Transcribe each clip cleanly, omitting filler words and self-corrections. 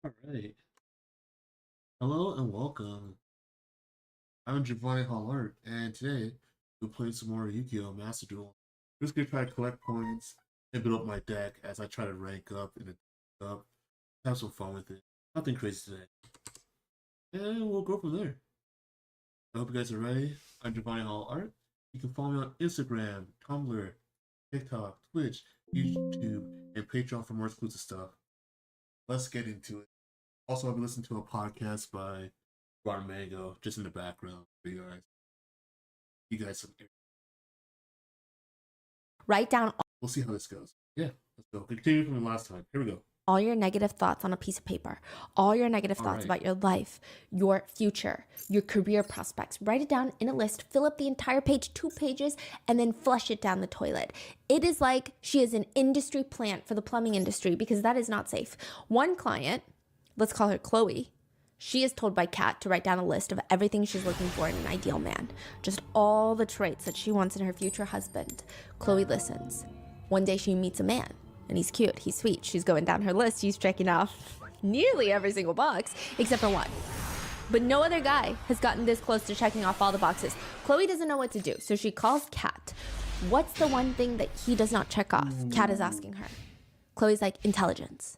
All right. Hello and welcome. I'm Giovanni Hollart, and today we're playing some more Yu-Gi-Oh! Master Duel. I'm just gonna try to collect points and build up my deck as I try to rank up and up. Have some fun with it. Nothing crazy today. And we'll go from there. I hope you guys are ready. I'm Giovanni Hollart. You can follow me on Instagram, Tumblr, TikTok, Twitch, YouTube, and Patreon for more exclusive stuff. Let's get into it. Also, I'll be listening to a podcast by Bar Mango just in the background for you guys. You guys some Write down We'll see how this goes. Yeah, let's go. Continue from the last time. Here we go. all your negative thoughts on a piece of paper, all your negative thoughts about your life, your future, your career prospects. Write it down in a list, fill up the entire page, 2 pages, and then flush it down the toilet. It is like she is an industry plant for the plumbing industry because that is not safe. One client, let's call her Chloe, she is told by Kat to write down a list of everything she's looking for in an ideal man. Just all the traits that she wants in her future husband. Chloe listens. One day she meets a man, and he's cute, he's sweet. She's going down her list, she's checking off nearly every single box, except for one. But no other guy has gotten this close to checking off all the boxes. Chloe doesn't know what to do, so she calls Kat. What's the one thing that he does not check off? Kat is asking her. Chloe's like, intelligence.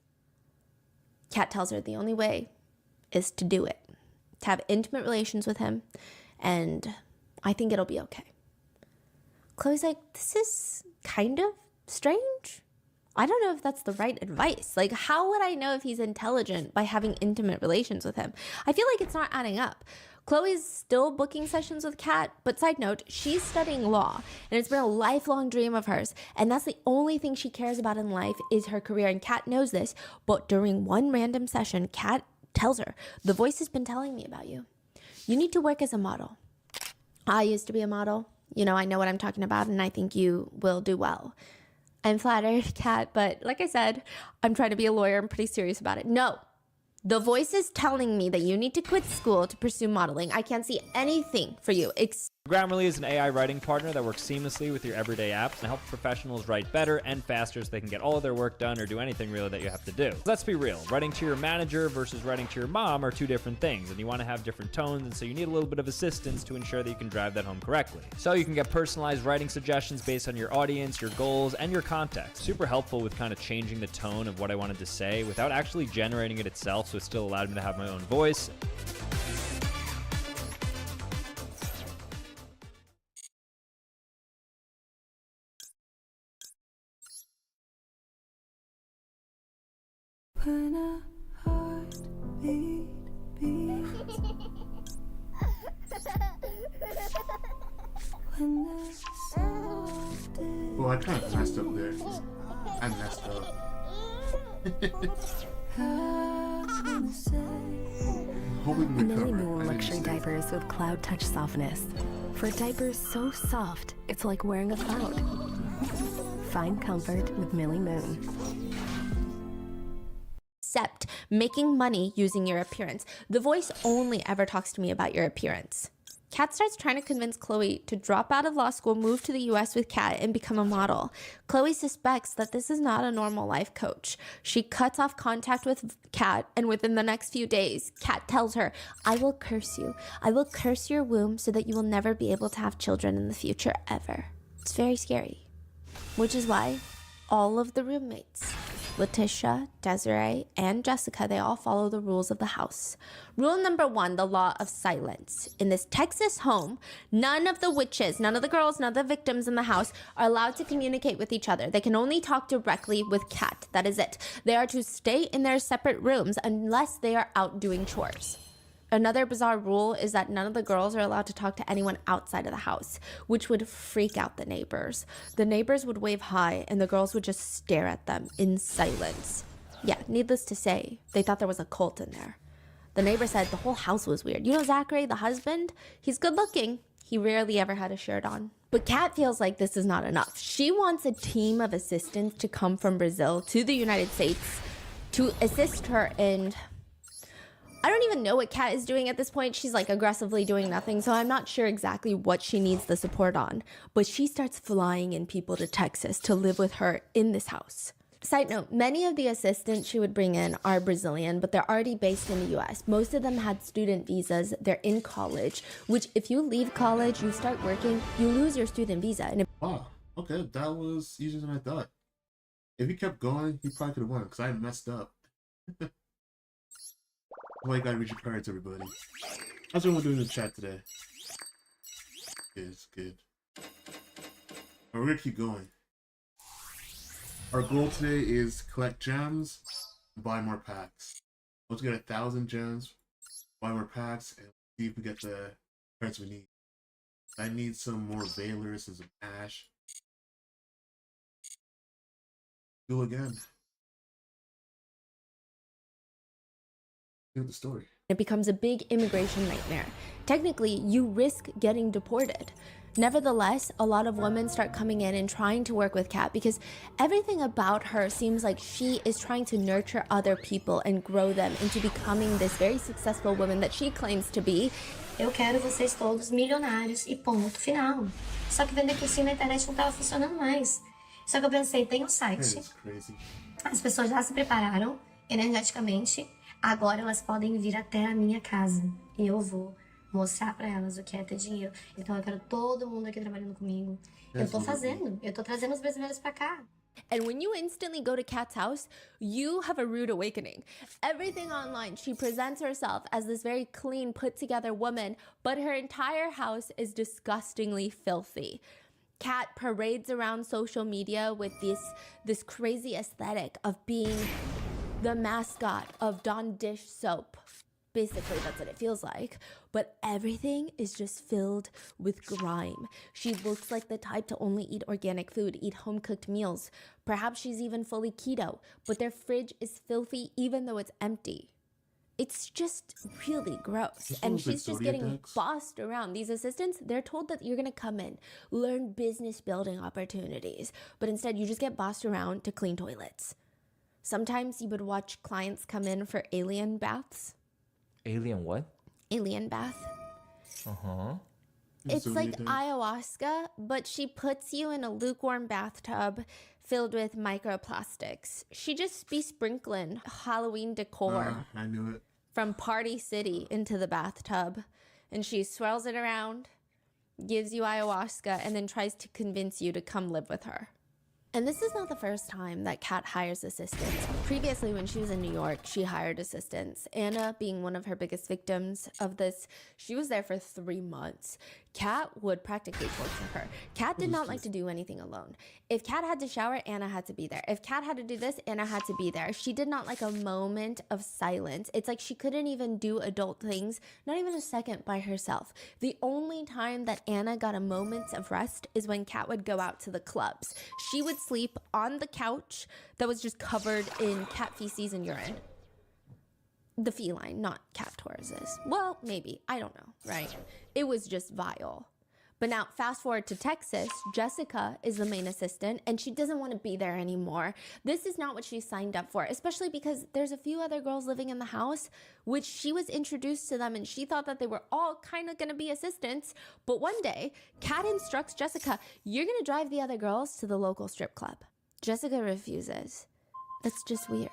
Kat tells her the only way is to do it, to have intimate relations with him, and I think it'll be okay. Chloe's like, this is kind of strange. I don't know if that's the right advice. Like, how would I know if he's intelligent by having intimate relations with him? I feel like it's not adding up. Chloe's still booking sessions with Kat, but side note, she's studying law, and it's been a lifelong dream of hers, and that's the only thing she cares about in life is her career, and Kat knows this, but during one random session, Kat tells her, the voice has been telling me about you. You need to work as a model. I used to be a model. You know, I know what I'm talking about, and I think you will do well. I'm flattered, Kat, but like I said, I'm trying to be a lawyer. I'm pretty serious about it. No, the voice is telling me that you need to quit school to pursue modeling. I can't see anything for you. Grammarly is an AI writing partner that works seamlessly with your everyday apps and helps professionals write better and faster so they can get all of their work done or do anything really that you have to do. Let's be real, writing to your manager versus writing to your mom are 2 different things, and you want to have different tones, and so you need a little bit of assistance to ensure that you can drive that home correctly. So you can get personalized writing suggestions based on your audience, your goals, and your context. Super helpful with kind of changing the tone of what I wanted to say without actually generating it itself, so it still allowed me to have my own voice. When a heartbeat beats, when the softest Well, I kind of messed up there. I messed up. I'm gonna say, Hoping we Millie recover. Moon I luxury didn't say it. diapers with cloud touch softness. For diapers so soft, it's like wearing a cloud. Find comfort with Millie Moon. Except making money using your appearance. The voice only ever talks to me about your appearance. Kat starts trying to convince Chloe to drop out of law school, move to the US with Kat, and become a model. Chloe suspects that this is not a normal life coach. She cuts off contact with Kat, and within the next few days, Kat tells her, I will curse you. I will curse your womb so that you will never be able to have children in the future ever. It's very scary. Which is why all of the roommates, Letitia, Desiree, and Jessica, they all follow the rules of the house. Rule number 1, the law of silence. In this Texas home, none of the witches, none of the girls, none of the victims in the house are allowed to communicate with each other. They can only talk directly with Kat. That is it. They are to stay in their separate rooms unless they are out doing chores. Another bizarre rule is that none of the girls are allowed to talk to anyone outside of the house, which would freak out the neighbors. The neighbors would wave hi, and the girls would just stare at them in silence. Yeah, needless to say, they thought there was a cult in there. The neighbor said the whole house was weird. You know Zachary, the husband? He's good looking. He rarely ever had a shirt on. But Kat feels like this is not enough. She wants a team of assistants to come from Brazil to the United States to assist her in... I don't even know what Kat is doing at this point. She's like aggressively doing nothing, so I'm not sure exactly what she needs the support on. But she starts flying in people to Texas to live with her in this house. Side note, many of the assistants she would bring in are Brazilian, but they're already based in the US. Most of them had student visas. They're in college, which if you leave college, you start working, you lose your student visa. And Wow. Okay, that was easier than I thought. If he kept going, he probably could have won because I messed up. Well, you gotta read your cards, everybody. How's everyone doing in the chat today? It's good. We're gonna keep going. Our goal today is collect gems and buy more packs. Let's get 1,000 gems, buy more packs, and see if we get the cards we need. I need some more Veilers and some Ash. Do again. Hear the story. it becomes a big immigration nightmare. Technically, you risk getting deported. Nevertheless, a lot of women start coming in and trying to work with Kat because everything about her seems like she is trying to nurture other people and grow them into becoming this very successful woman that she claims to be. Eu quero vocês todos milionários e ponto final. Só que vender cursinho na internet não estava funcionando mais. Só que eu pensei, tem um site. It's crazy. As pessoas já se prepararam energeticamente. Agora elas podem vir até a minha casa. E eu vou mostrar pra elas o que é ter dinheiro. Então eu quero todo mundo aqui trabalhando comigo. Eu tô fazendo. Eu tô trazendo os brasileiros pra cá. And when you instantly go to Kat's house, you have a rude awakening. Everything online, she presents herself as this very clean, put-together woman, but her entire house is disgustingly filthy. Kat parades around social media with this crazy aesthetic of being the mascot of Dawn dish soap. Basically, that's what it feels like. But everything is just filled with grime. She looks like the type to only eat organic food, eat home-cooked meals. Perhaps she's even fully keto, but their fridge is filthy even though it's empty. It's just really gross. And she's just getting bossed around. These assistants, they're told that you're gonna come in, learn business building opportunities, but instead you just get bossed around to clean toilets. Sometimes you would watch clients come in for alien baths. Alien what? Alien bath. Uh-huh. It's like ayahuasca, but she puts you in a lukewarm bathtub filled with microplastics. She just be sprinkling Halloween decor I knew it. from Party City into the bathtub. And she swirls it around, gives you ayahuasca, and then tries to convince you to come live with her. And this is not the first time that Kat hires assistants. Previously, when she was in New York, she hired assistants. Anna, being one of her biggest victims of this, she was there for 3 months. Kat would practically torture her. Kat did not like to do anything alone. If Kat had to shower, Anna had to be there. If Kat had to do this, Anna had to be there. She did not like a moment of silence. It's like she couldn't even do adult things, not even a second by herself. The only time that Anna got a moment of rest is when Kat would go out to the clubs. She would sleep on the couch that was just covered in cat feces and urine. The feline, not Kat Torres's. Well, maybe. I don't know, right? It was just vile. But now, fast forward to Texas, Jessica is the main assistant, and she doesn't want to be there anymore. This is not what she signed up for, especially because there's a few other girls living in the house, which she was introduced to them, and she thought that they were all kind of going to be assistants. But one day, Kat instructs Jessica, you're going to drive the other girls to the local strip club. Jessica refuses. That's just weird.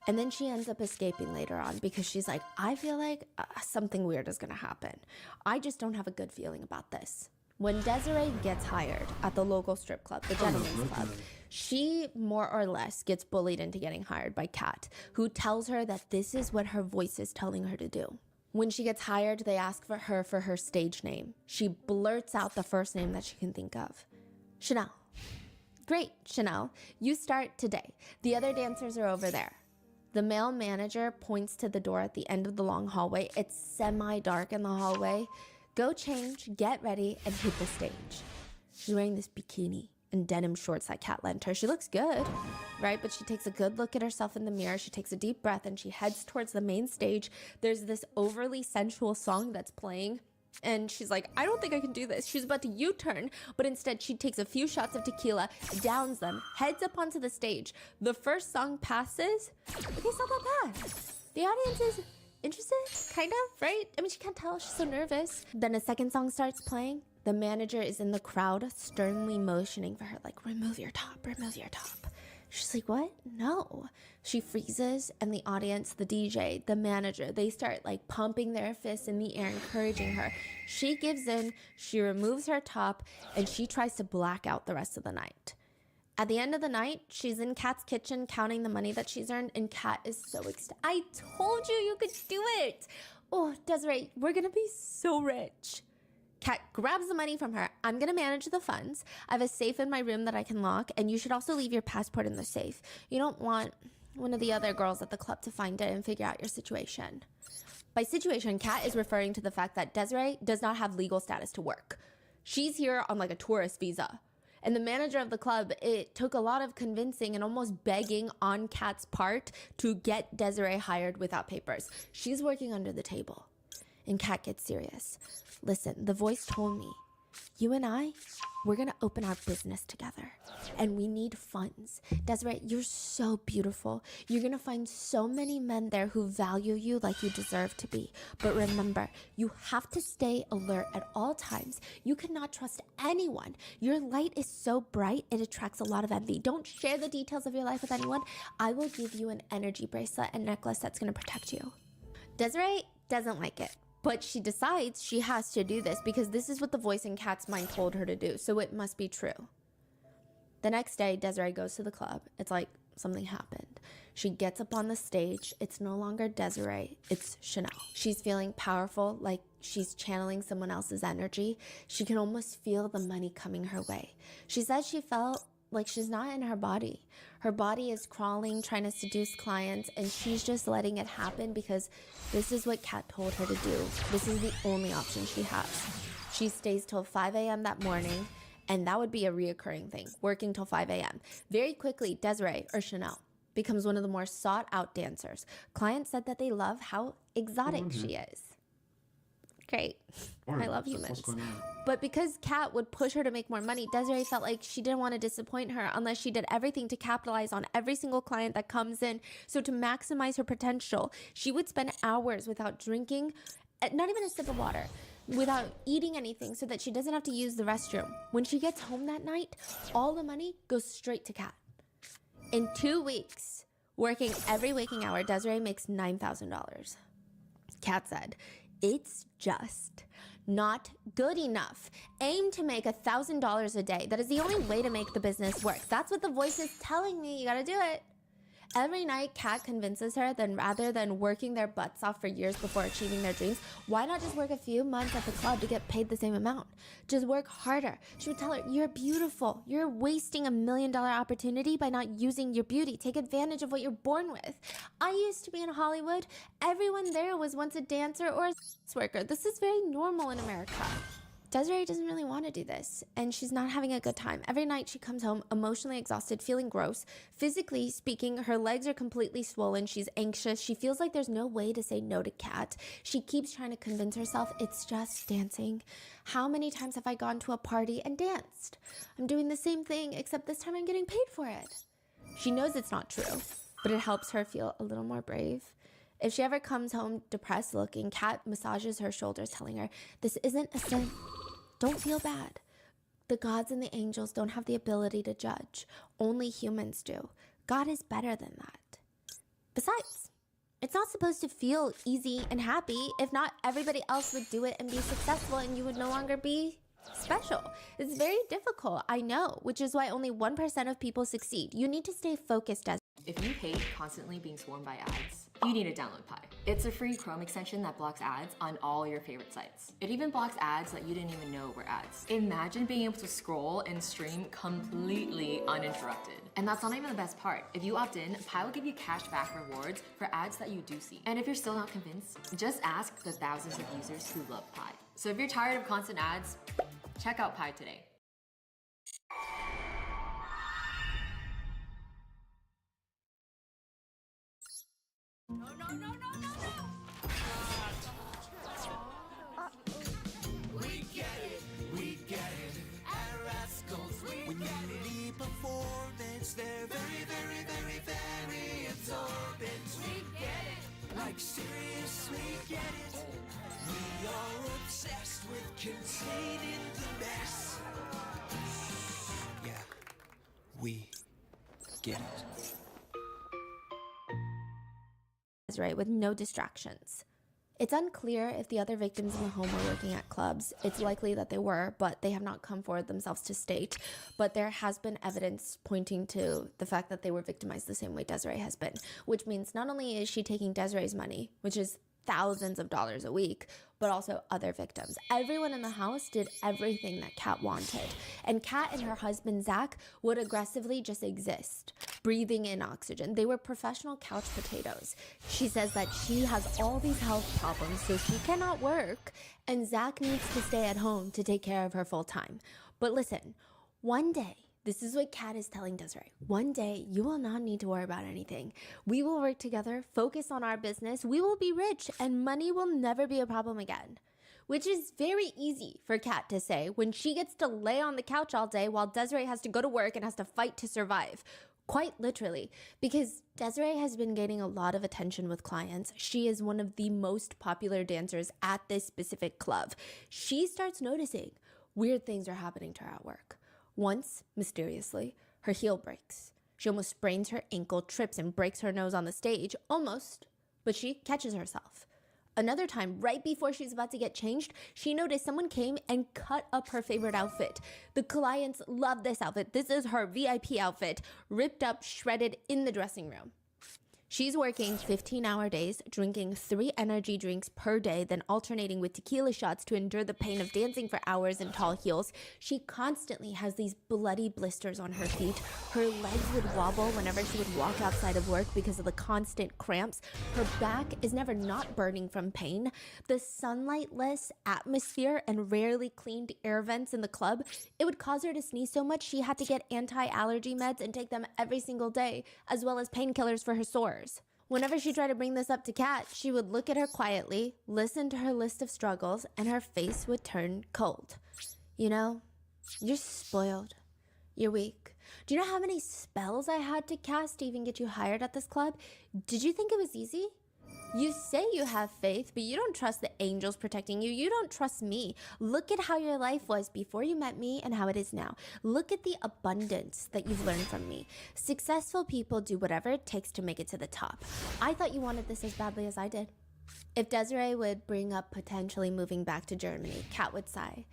And then she ends up escaping later on because she's like, I feel like something weird is going to happen. I just don't have a good feeling about this. When Desiree gets hired at the local strip club, the Gentleman's Club, she more or less gets bullied into getting hired by Kat, who tells her that this is what her voice is telling her to do. When she gets hired, they ask for her stage name. She blurts out the first name that she can think of. Chanel. Great, Chanel. You start today. The other dancers are over there. The male manager points to the door at the end of the long hallway. It's semi-dark in the hallway. Go change, get ready, and hit the stage. She's wearing this bikini and denim shorts that Kat lent her. She looks good, right? But she takes a good look at herself in the mirror. She takes a deep breath and she heads towards the main stage. There's this overly sensual song that's playing. And she's like, I don't think I can do this. She's about to U-turn, but instead she takes a few shots of tequila, downs them, heads up onto the stage. The first song passes. Okay, it's not that bad. The audience is interested, kind of, right? I mean, she can't tell. She's so nervous. Then a second song starts playing. The manager is in the crowd, sternly motioning for her, like, remove your top, remove your top. She's like, what? No. She freezes, and the audience, the DJ, the manager, they start like pumping their fists in the air, encouraging her. She gives in, she removes her top, and she tries to black out the rest of the night. At the end of the night, she's in Kat's kitchen counting the money that she's earned, and Kat is so ecstatic. I told you could do it. Oh, Desiree, we're gonna be so rich. Kat grabs the money from her. I'm gonna manage the funds. I have a safe in my room that I can lock, and you should also leave your passport in the safe. You don't want one of the other girls at the club to find it and figure out your situation. By situation, Kat is referring to the fact that Desiree does not have legal status to work. She's here on like a tourist visa. And the manager of the club, it took a lot of convincing and almost begging on Kat's part to get Desiree hired without papers. She's working under the table. And Kat gets serious. Listen, the voice told me, you and I, we're gonna open our business together. And we need funds. Desiree, you're so beautiful. You're gonna find so many men there who value you like you deserve to be. But remember, you have to stay alert at all times. You cannot trust anyone. Your light is so bright, it attracts a lot of envy. Don't share the details of your life with anyone. I will give you an energy bracelet and necklace that's gonna protect you. Desiree doesn't like it. But she decides she has to do this because this is what the voice in Kat's mind told her to do, so it must be true. The next day, Desiree goes to the club. It's like something happened. She gets up on the stage. It's no longer Desiree, it's Chanel. She's feeling powerful, like she's channeling someone else's energy. She can almost feel the money coming her way. She says she felt like she's not in her body. Her body is crawling, trying to seduce clients, and she's just letting it happen because this is what Kat told her to do. This is the only option she has. She stays till 5 a.m. that morning, and that would be a reoccurring thing, working till 5 a.m. Very quickly, Desiree, or Chanel, becomes one of the more sought out dancers. Clients said that they love how exotic she is. Great. I love humans. But because Kat would push her to make more money, Desiree felt like she didn't want to disappoint her unless she did everything to capitalize on every single client that comes in. So to maximize her potential, she would spend hours without drinking, not even a sip of water, without eating anything so that she doesn't have to use the restroom. When she gets home that night, all the money goes straight to Kat. In 2 weeks, working every waking hour, Desiree makes $9,000. Kat said, it's just not good enough. Aim to make $1,000 a day. That is the only way to make the business work. That's what the voice is telling me. You gotta do it. Every night, Kat convinces her that rather than working their butts off for years before achieving their dreams, why not just work a few months at the club to get paid the same amount? Just work harder. She would tell her, you're beautiful. You're wasting $1 million opportunity by not using your beauty. Take advantage of what you're born with. I used to be in Hollywood. Everyone there was once a dancer or a sex worker. This is very normal in America. Desiree doesn't really want to do this, and she's not having a good time. Every night she comes home emotionally exhausted, feeling gross. Physically speaking, her legs are completely swollen. She's anxious. She feels like there's no way to say no to Kat. She keeps trying to convince herself it's just dancing. How many times have I gone to a party and danced? I'm doing the same thing, except this time I'm getting paid for it. She knows it's not true, but it helps her feel a little more brave. If she ever comes home depressed looking, Kat massages her shoulders, telling her, this isn't a sin. Don't feel bad. The gods and the angels don't have the ability to judge. Only humans do. God is better than that. Besides, it's not supposed to feel easy and happy. If not, everybody else would do it and be successful and you would no longer be special. It's very difficult, I know, which is why only 1% of people succeed. You need to stay focused as If you hate constantly being swarmed by ads, you need to download Pi. It's a free Chrome extension that blocks ads on all your favorite sites. It even blocks ads that you didn't even know were ads. Imagine being able to scroll and stream completely uninterrupted. And that's not even the best part. If you opt in, Pi will give you cashback rewards for ads that you do see. And if you're still not convinced, just ask the thousands of users who love Pi. So if you're tired of constant ads, check out Pi today. Performance, they're very, very, very, very absorbent. We get it. Like seriously get it. We are obsessed with containing the mess. Yeah, we get it. Desiree with no distractions. It's unclear if the other victims in the home were working at clubs. It's likely that they were, but they have not come forward themselves to state. But there has been evidence pointing to the fact that they were victimized the same way Desiree has been, which means not only is she taking Desiree's money, which is thousands of dollars a week, but also other victims. Everyone in the house did everything that Kat wanted. And Kat and her husband, Zach, would aggressively just exist, breathing in oxygen. They were professional couch potatoes. She says that she has all these health problems, so she cannot work, and Zach needs to stay at home to take care of her full time. But listen, one day, this is what Kat is telling Desiree. One day, you will not need to worry about anything. We will work together, focus on our business, we will be rich, and money will never be a problem again. Which is very easy for Kat to say when she gets to lay on the couch all day while Desiree has to go to work and has to fight to survive. Quite literally, because Desiree has been getting a lot of attention with clients. She is one of the most popular dancers at this specific club. She starts noticing weird things are happening to her at work. Once, mysteriously, her heel breaks. She almost sprains her ankle, trips, and breaks her nose on the stage. Almost, but she catches herself. Another time, right before she's about to get changed, she noticed someone came and cut up her favorite outfit. The clients love this outfit. This is her VIP outfit, ripped up, shredded in the dressing room. She's working 15-hour days, drinking 3 energy drinks per day, then alternating with tequila shots to endure the pain of dancing for hours in tall heels. She constantly has these bloody blisters on her feet. Her legs would wobble whenever she would walk outside of work because of the constant cramps. Her back is never not burning from pain. The sunlightless atmosphere and rarely cleaned air vents in the club, it would cause her to sneeze so much she had to get anti-allergy meds and take them every single day, as well as painkillers for her sores. Whenever she tried to bring this up to Kat, she would look at her quietly, listen to her list of struggles, and her face would turn cold. You know, you're spoiled. You're weak. Do you know how many spells I had to cast to even get you hired at this club? Did you think it was easy? You say you have faith, but you don't trust the angels protecting you. You don't trust me. Look at how your life was before you met me and how it is now. Look at the abundance that you've learned from me. Successful people do whatever it takes to make it to the top. I thought you wanted this as badly as I did. If Desiree would bring up potentially moving back to Germany, Kat would sigh.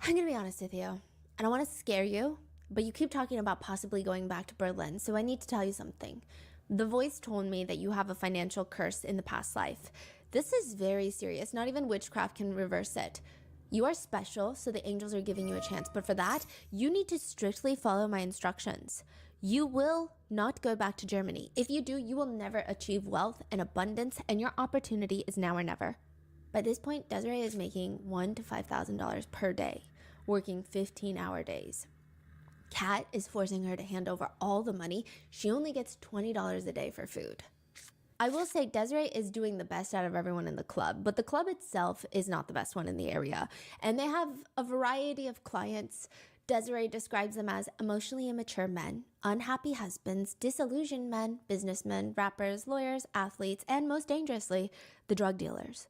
I'm gonna be honest with you. I don't want to scare you, but you keep talking about possibly going back to Berlin, so I need to tell you something. The voice told me that you have a financial curse in the past life. This is very serious. Not even witchcraft can reverse it. You are special, so the angels are giving you a chance. But for that, you need to strictly follow my instructions. You will not go back to Germany. If you do, you will never achieve wealth and abundance, and your opportunity is now or never. By this point, Desiree is making $1,000 to $5,000 per day, working 15-hour days. Kat is forcing her to hand over all the money. She only gets $20 a day for food. I will say Desiree is doing the best out of everyone in the club, but the club itself is not the best one in the area. And they have a variety of clients. Desiree describes them as emotionally immature men, unhappy husbands, disillusioned men, businessmen, rappers, lawyers, athletes, and most dangerously, the drug dealers.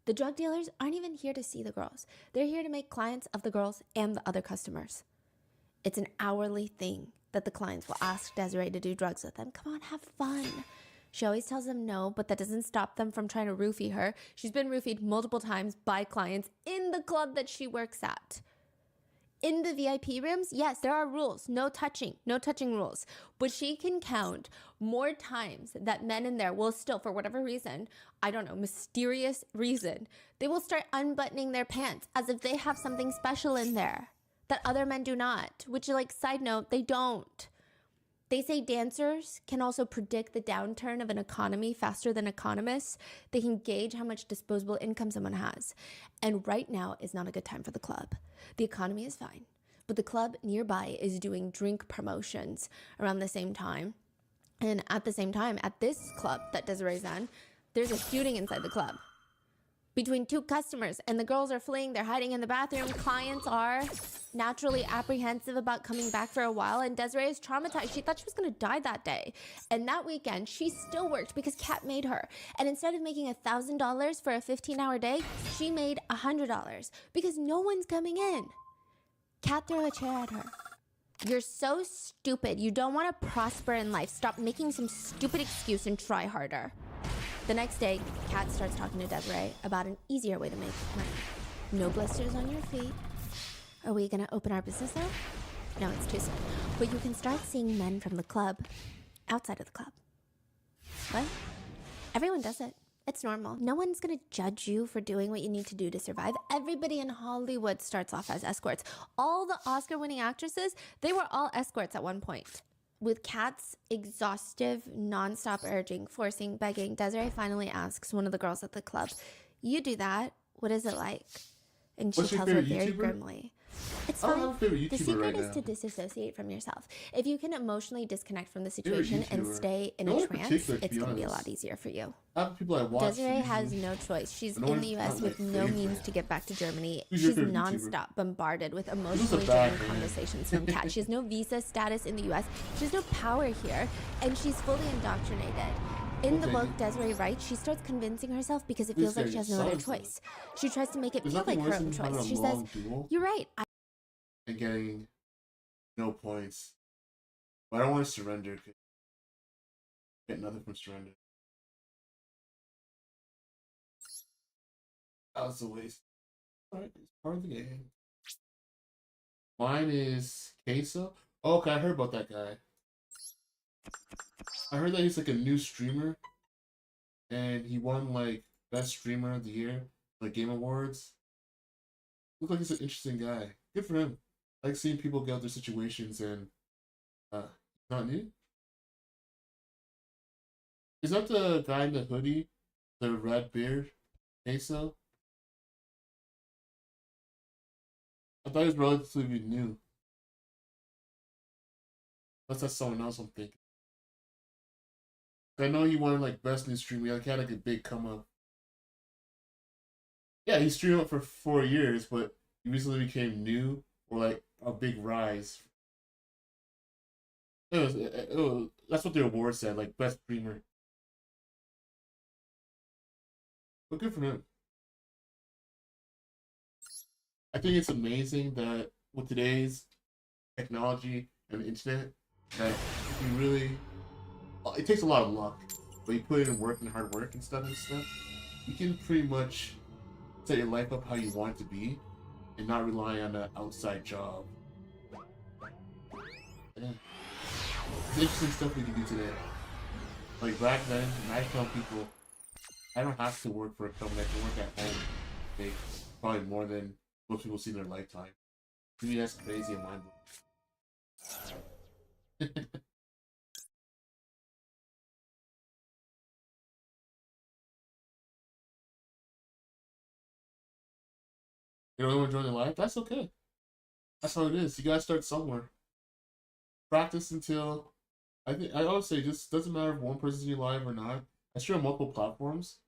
The drug dealers aren't even here to see the girls. They're here to make clients of the girls and the other customers. It's an hourly thing that the clients will ask Desiree to do drugs with them. Come on, have fun. She always tells them no, but that doesn't stop them from trying to roofie her. She's been roofied multiple times by clients in the club that she works at. In the VIP rooms, yes, there are rules. No touching rules. But she can count more times that men in there will still, for whatever reason, I don't know, mysterious reason, they will start unbuttoning their pants as if they have something special in there that other men do not, which, like, side note, they don't. They say dancers can also predict the downturn of an economy faster than economists. They can gauge how much disposable income someone has. And right now is not a good time for the club. The economy is fine, but the club nearby is doing drink promotions around the same time. And at the same time, at this club that Desiree's on, there's a shooting inside the club between 2 customers, and the girls are fleeing. They're hiding in the bathroom. Clients are naturally apprehensive about coming back for a while, and Desiree is traumatized. She thought she was going to die that day. And that weekend, she still worked because Kat made her. And instead of making $1,000 for a 15-hour day, she made $100 because no one's coming in. Kat threw a chair at her. You're so stupid. You don't want to prosper in life. Stop making some stupid excuse and try harder. The next day, Kat starts talking to Desiree about an easier way to make money. No blisters on your feet. Are we gonna open our business now? No, it's too soon. But you can start seeing men from the club outside of the club. What? Everyone does it. It's normal. No one's gonna judge you for doing what you need to do to survive. Everybody in Hollywood starts off as escorts. All the Oscar-winning actresses, they were all escorts at one point. With Kat's exhaustive, non-stop urging, forcing, begging, Desiree finally asks one of the girls at the club, "You do that? What is it like?" And she What's your tells her favorite very YouTuber? grimly, "It's I don't fine. have a favorite The YouTuber secret right is now. to disassociate from yourself. If you can emotionally disconnect from the Favorite situation and YouTuber? stay in No a one in trance, particular, to it's be going to be a honest. lot easier for you." I have people I watch. Desiree has usually. no choice. She's No in one's the US not with my no favorite. means to get back to Germany. Who's your She's favorite YouTuber? nonstop bombarded with Who's a emotionally bad draining man? conversations from Kat. She has no visa status in the US. She has no power here, and she's fully indoctrinated. In the Okay. book, Desiree writes, she starts convincing herself because it This feels like guy she has just no other sucks, though. choice. She tries to make it There's feel nothing like her worse own than having choice. a She says, long duel "You're right. and getting no points. But I don't want to surrender. 'Cause I get nothing from surrender. That was a waste. Alright, it's part of the game. Mine is Queso. Oh, okay, I heard about that guy. I heard that he's like a new streamer, and he won like best streamer of the year, like Game Awards. Looks like he's an interesting guy. Good for him. I like seeing people get out their situations and not new. Is that the guy in the hoodie, the red beard, Queso? I thought he was relatively new. Unless that's someone else I'm thinking. I know he won like best new streamer. Like, he had like a big come up. Yeah, he streamed up for 4 years, but he recently became new or like a big rise. That's what the award said, like best streamer. But good for him. I think it's amazing that with today's technology and the internet, that you really, it takes a lot of luck, but you put it in work and hard work and stuff, you can pretty much set your life up how you want it to be and not rely on an outside job. Yeah. It's interesting stuff we can do today. Like back then, I tell people, I don't have to work for a company. I can work at home. Make probably more than most people see in their lifetime. To me, that's crazy and mind blowing. You don't want to join the life? That's okay. That's how it is. You gotta start somewhere. Practice until I always say just doesn't matter if one person's in your live or not. I stream on multiple platforms.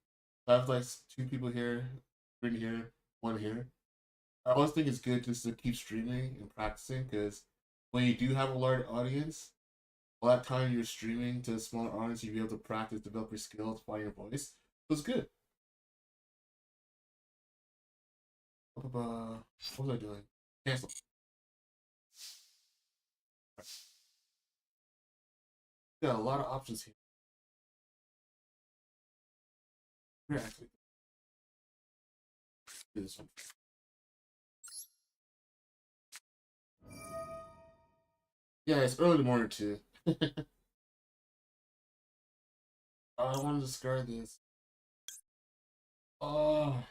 I have like 2 people here, 3 here, 1 here. I always think it's good just to keep streaming and practicing because when you do have a large audience, all that time you're streaming to a smaller audience, you'll be able to practice, develop your skills, find your voice. So it's good. What was I doing? Cancel. Got a lot of options here. Here, actually. Do this one. Yeah, it's early in the morning too. I want to discard this. Oh,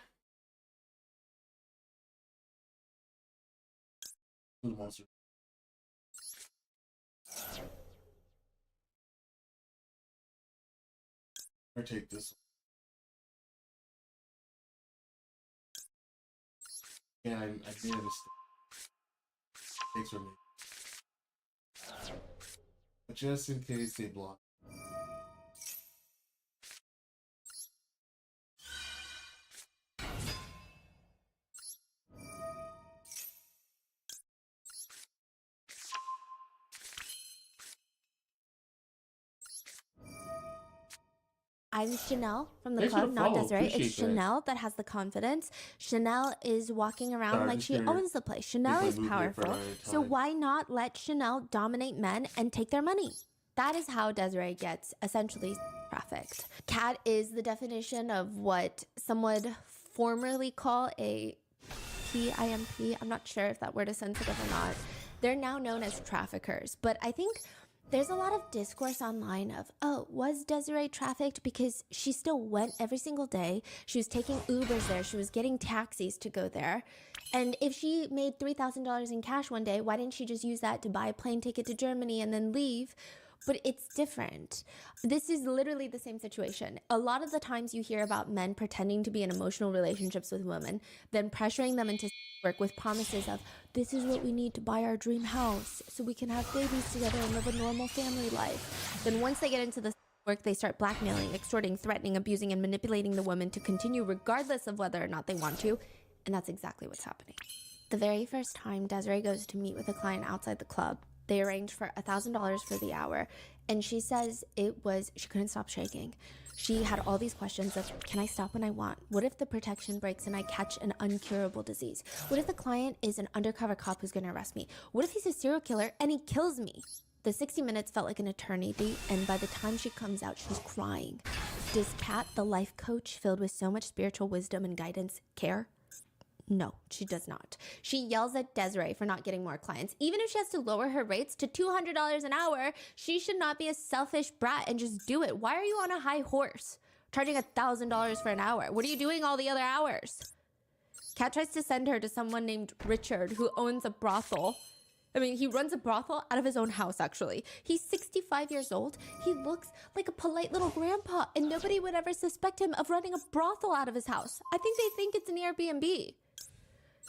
the monster. Or take this one. Yeah, I made a mistake. Thanks for me. But just in case they block. I'm Chanel from the Thanks for club, the not follow. Desiree. Appreciate It's that. Chanel that has the confidence. Chanel is walking around Sorry, like just she gonna owns the place. Chanel my is movie here for powerful. another So time. why not let Chanel dominate men and take their money? That is how Desiree gets essentially trafficked. Cat is the definition of what some would formerly call a PIMP. I'm not sure if that word is sensitive or not. They're now known as traffickers, but I think there's a lot of discourse online of, oh, was Desiree trafficked? Because she still went every single day. She was taking Ubers there. She was getting taxis to go there. And if she made $3,000 in cash one day, why didn't she just use that to buy a plane ticket to Germany and then leave? But it's different. This is literally the same situation. A lot of the times you hear about men pretending to be in emotional relationships with women, then pressuring them into work with promises of, this is what we need to buy our dream house so we can have babies together and live a normal family life. Then once they get into the work, they start blackmailing, extorting, threatening, abusing, and manipulating the woman to continue regardless of whether or not they want to. And that's exactly what's happening. The very first time Desiree goes to meet with a client outside the club, they arrange for $1,000 for the hour, and she says she couldn't stop shaking. She had all these questions of, can I stop when I want? What if the protection breaks and I catch an uncurable disease? What if the client is an undercover cop who's gonna arrest me? What if he's a serial killer and he kills me? The 60 minutes felt like an eternity, and by the time she comes out, she's crying. Does Kat, the life coach filled with so much spiritual wisdom and guidance, care? No, she does not. She yells at Desiree for not getting more clients. Even if she has to lower her rates to $200 an hour, she should not be a selfish brat and just do it. Why are you on a high horse, charging $1,000 for an hour? What are you doing all the other hours? Kat tries to send her to someone named Richard, who owns a brothel. I mean, he runs a brothel out of his own house, actually. He's 65 years old. He looks like a polite little grandpa, and nobody would ever suspect him of running a brothel out of his house. I think they think it's an Airbnb.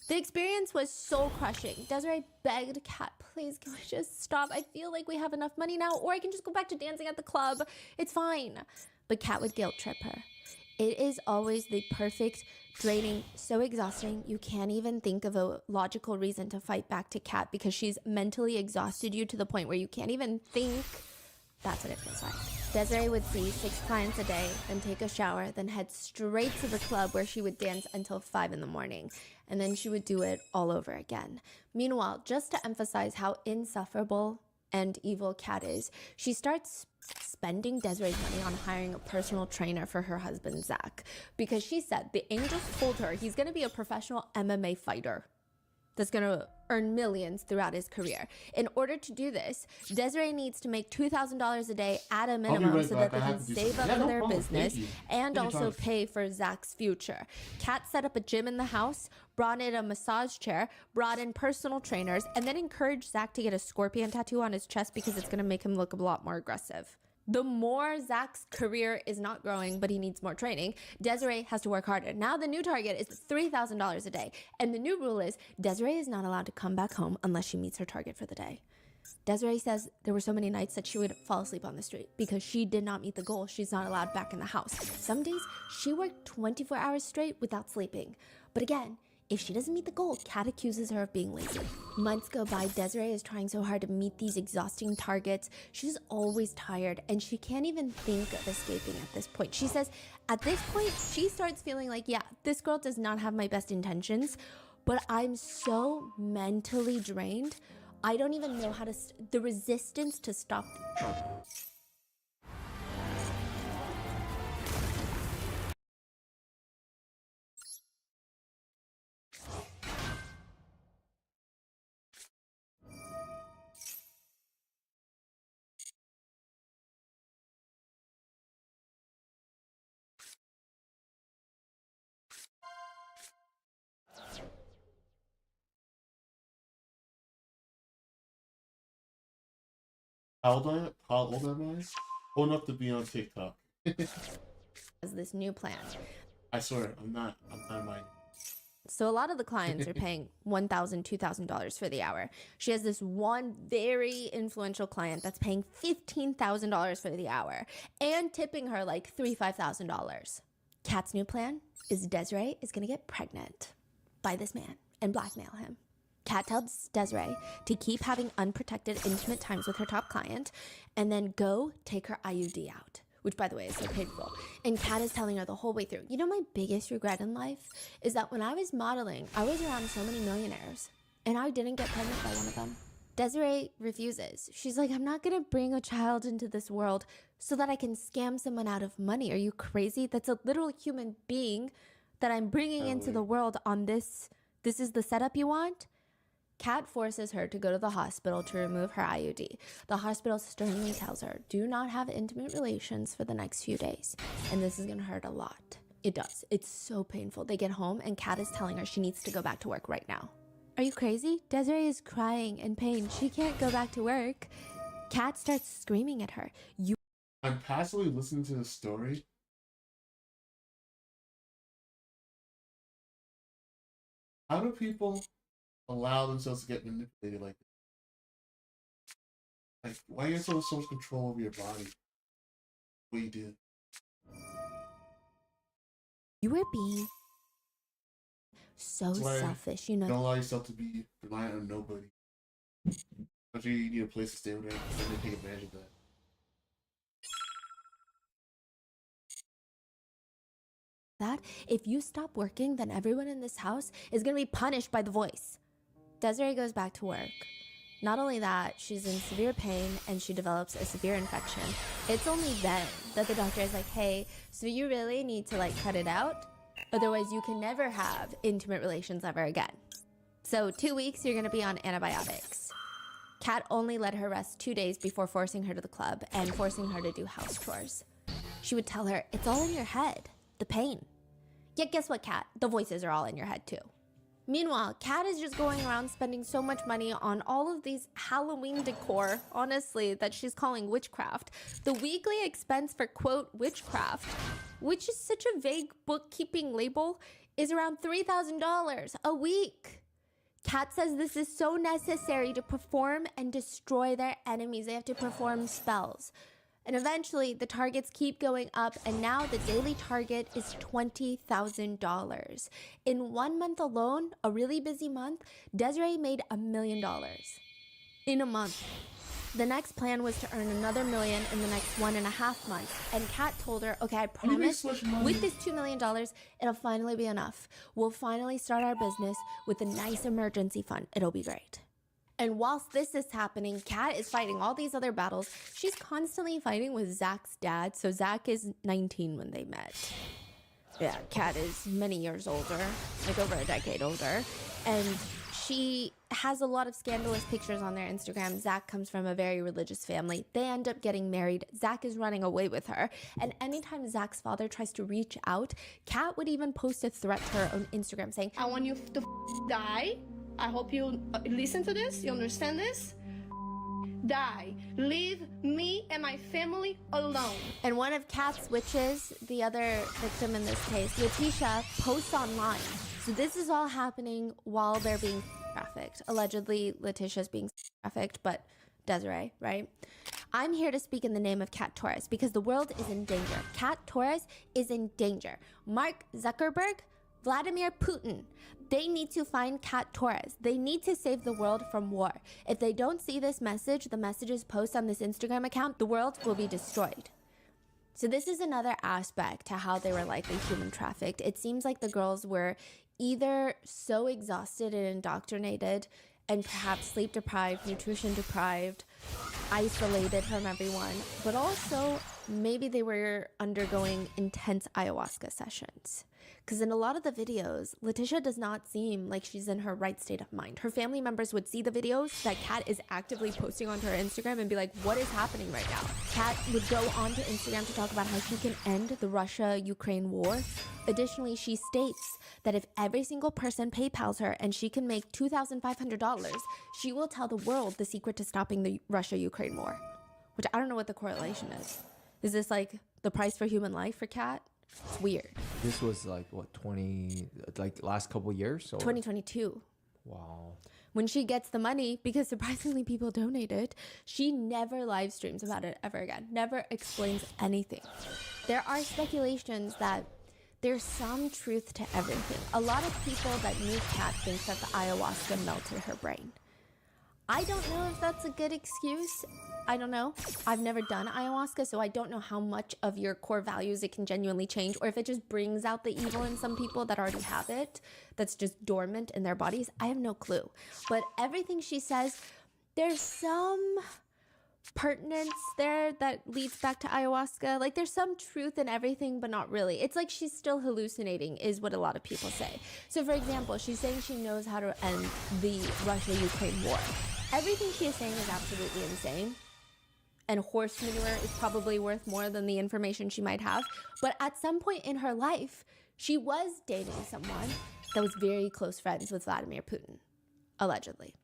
The experience was soul crushing. Desiree begged Kat, please, can we just stop? I feel like we have enough money now, or I can just go back to dancing at the club. It's fine. But Kat would guilt trip her. It is always the perfect, draining, so exhausting. You can't even think of a logical reason to fight back to Kat because she's mentally exhausted you to the point where you can't even think. That's what it feels like. Desiree would see 6 clients a day, then take a shower, then head straight to the club where she would dance until 5 in the morning. And then she would do it all over again. Meanwhile, just to emphasize how insufferable and evil Kat is, she starts spending Desiree's money on hiring a personal trainer for her husband, Zach, because she said the angels told her he's going to be a professional MMA fighter that's going to earn millions throughout his career. In order to do this, Desiree needs to make $2,000 a day at a minimum right so back. that they I can have to do save up something. Yeah, for no their problem. business Thank you. and Take your also time. pay for Zach's future. Kat set up a gym in the house, brought in a massage chair, brought in personal trainers, and then encouraged Zach to get a scorpion tattoo on his chest because it's going to make him look a lot more aggressive. The more Zach's career is not growing, but he needs more training, Desiree has to work harder. Now the new target is $3,000 a day. And the new rule is Desiree is not allowed to come back home unless she meets her target for the day. Desiree says there were so many nights that she would fall asleep on the street because she did not meet the goal. She's not allowed back in the house. Some days she worked 24 hours straight without sleeping. But again, if she doesn't meet the goal, Kat accuses her of being lazy. Months go by, Desiree is trying so hard to meet these exhausting targets. She's always tired, and she can't even think of escaping at this point. She says at this point, she starts feeling like, yeah, this girl does not have my best intentions, but I'm so mentally drained, I don't even know how to, the resistance to stop. How old am I? Old enough to be on TikTok. As this new plan. I swear, I'm not mine. So a lot of the clients are paying $1,000, $2,000 for the hour. She has this one very influential client that's paying $15,000 for the hour and tipping her like $3,000, $5,000. Kat's new plan is Desiree is going to get pregnant by this man and blackmail him. Kat tells Desiree to keep having unprotected, intimate times with her top client and then go take her IUD out, which by the way is so painful. And Kat is telling her the whole way through, you know, my biggest regret in life is that when I was modeling, I was around so many millionaires and I didn't get pregnant by one of them. Desiree refuses. She's like, I'm not gonna bring a child into this world so that I can scam someone out of money. Are you crazy? That's a literal human being that I'm bringing into the world on this. This is the setup you want? Kat forces her to go to the hospital to remove her IUD. The hospital sternly tells her, do not have intimate relations for the next few days. And this is gonna hurt a lot. It does. It's so painful. They get home and Kat is telling her she needs to go back to work right now. Are you crazy? Desiree is crying in pain. She can't go back to work. Kat starts screaming at her. I'm passively listening to the story. How do people allow themselves to get manipulated like this? Like, why you have so much control over your body? What you do? You are being so selfish, you know. Don't allow yourself to be reliant on nobody. Actually, you need a place to stay with, and they take advantage of that. That if you stop working, then everyone in this house is gonna be punished by the voice. Desiree goes back to work. Not only that, she's in severe pain and she develops a severe infection. It's only then that the doctor is like, hey, so you really need to like cut it out? Otherwise you can never have intimate relations ever again. So 2 weeks, you're gonna be on antibiotics. Kat only let her rest 2 days before forcing her to the club and forcing her to do house chores. She would tell her, it's all in your head, the pain. Yet guess what, Kat? The voices are all in your head too. Meanwhile, Kat is just going around spending so much money on all of these Halloween decor, honestly, that she's calling witchcraft. The weekly expense for, quote, witchcraft, which is such a vague bookkeeping label, is around $3,000 a week. Kat says this is so necessary to perform and destroy their enemies. They have to perform spells. And eventually, the targets keep going up, and now the daily target is $20,000. In 1 month alone, a really busy month, Desiree made $1 million in a month. The next plan was to earn another $1 million in the next 1.5 months. And Kat told her, okay, I promise with this $2 million, it'll finally be enough. We'll finally start our business with a nice emergency fund. It'll be great. And whilst this is happening, Kat is fighting all these other battles. She's constantly fighting with Zach's dad. So Zach is 19 when they met. Yeah, Kat is many years older, like over a decade older. And she has a lot of scandalous pictures on their Instagram. Zach comes from a very religious family. They end up getting married. Zach is running away with her. And anytime Zach's father tries to reach out, Kat would even post a threat to her on Instagram saying, I want you to die. I hope you listen to this, you understand this? Die. Leave me and my family alone. And one of Kat's witches, the other victim in this case, Letitia, posts online. So this is all happening while they're being trafficked. Allegedly, Letitia's being trafficked, but Desiree, right? I'm here to speak in the name of Kat Torres because the world is in danger. Kat Torres is in danger. Mark Zuckerberg, Vladimir Putin, they need to find Kat Torres. They need to save the world from war. If they don't see this message, the messages posted on this Instagram account, the world will be destroyed. So this is another aspect to how they were likely human trafficked. It seems like the girls were either so exhausted and indoctrinated and perhaps sleep deprived, nutrition deprived, isolated from everyone, but also maybe they were undergoing intense ayahuasca sessions. Because in a lot of the videos, Letitia does not seem like she's in her right state of mind. Her family members would see the videos that Kat is actively posting onto her Instagram and be like, what is happening right now? Kat would go onto Instagram to talk about how she can end the Russia-Ukraine war. Additionally, she states that if every single person PayPals her and she can make $2,500, she will tell the world the secret to stopping the Russia-Ukraine war. Which I don't know what the correlation is. Is this like the price for human life for Kat? It's weird. This was like what, last couple years? Or? 2022. Wow. When she gets the money, because surprisingly people donated, she never live streams about it ever again. Never explains anything. There are speculations that there's some truth to everything. A lot of people that knew Kat think that the ayahuasca melted her brain. I don't know if that's a good excuse. I don't know. I've never done ayahuasca, so I don't know how much of your core values it can genuinely change, or if it just brings out the evil in some people that already have it, that's just dormant in their bodies. I have no clue. But everything she says, there's some pertinence there that leads back to ayahuasca. Like, there's some truth in everything, but not really. It's like she's still hallucinating, is what a lot of people say. So, for example, she's saying she knows how to end the Russia-Ukraine war. Everything she is saying is absolutely insane. And horse manure is probably worth more than the information she might have. But at some point in her life, she was dating someone that was very close friends with Vladimir Putin, allegedly.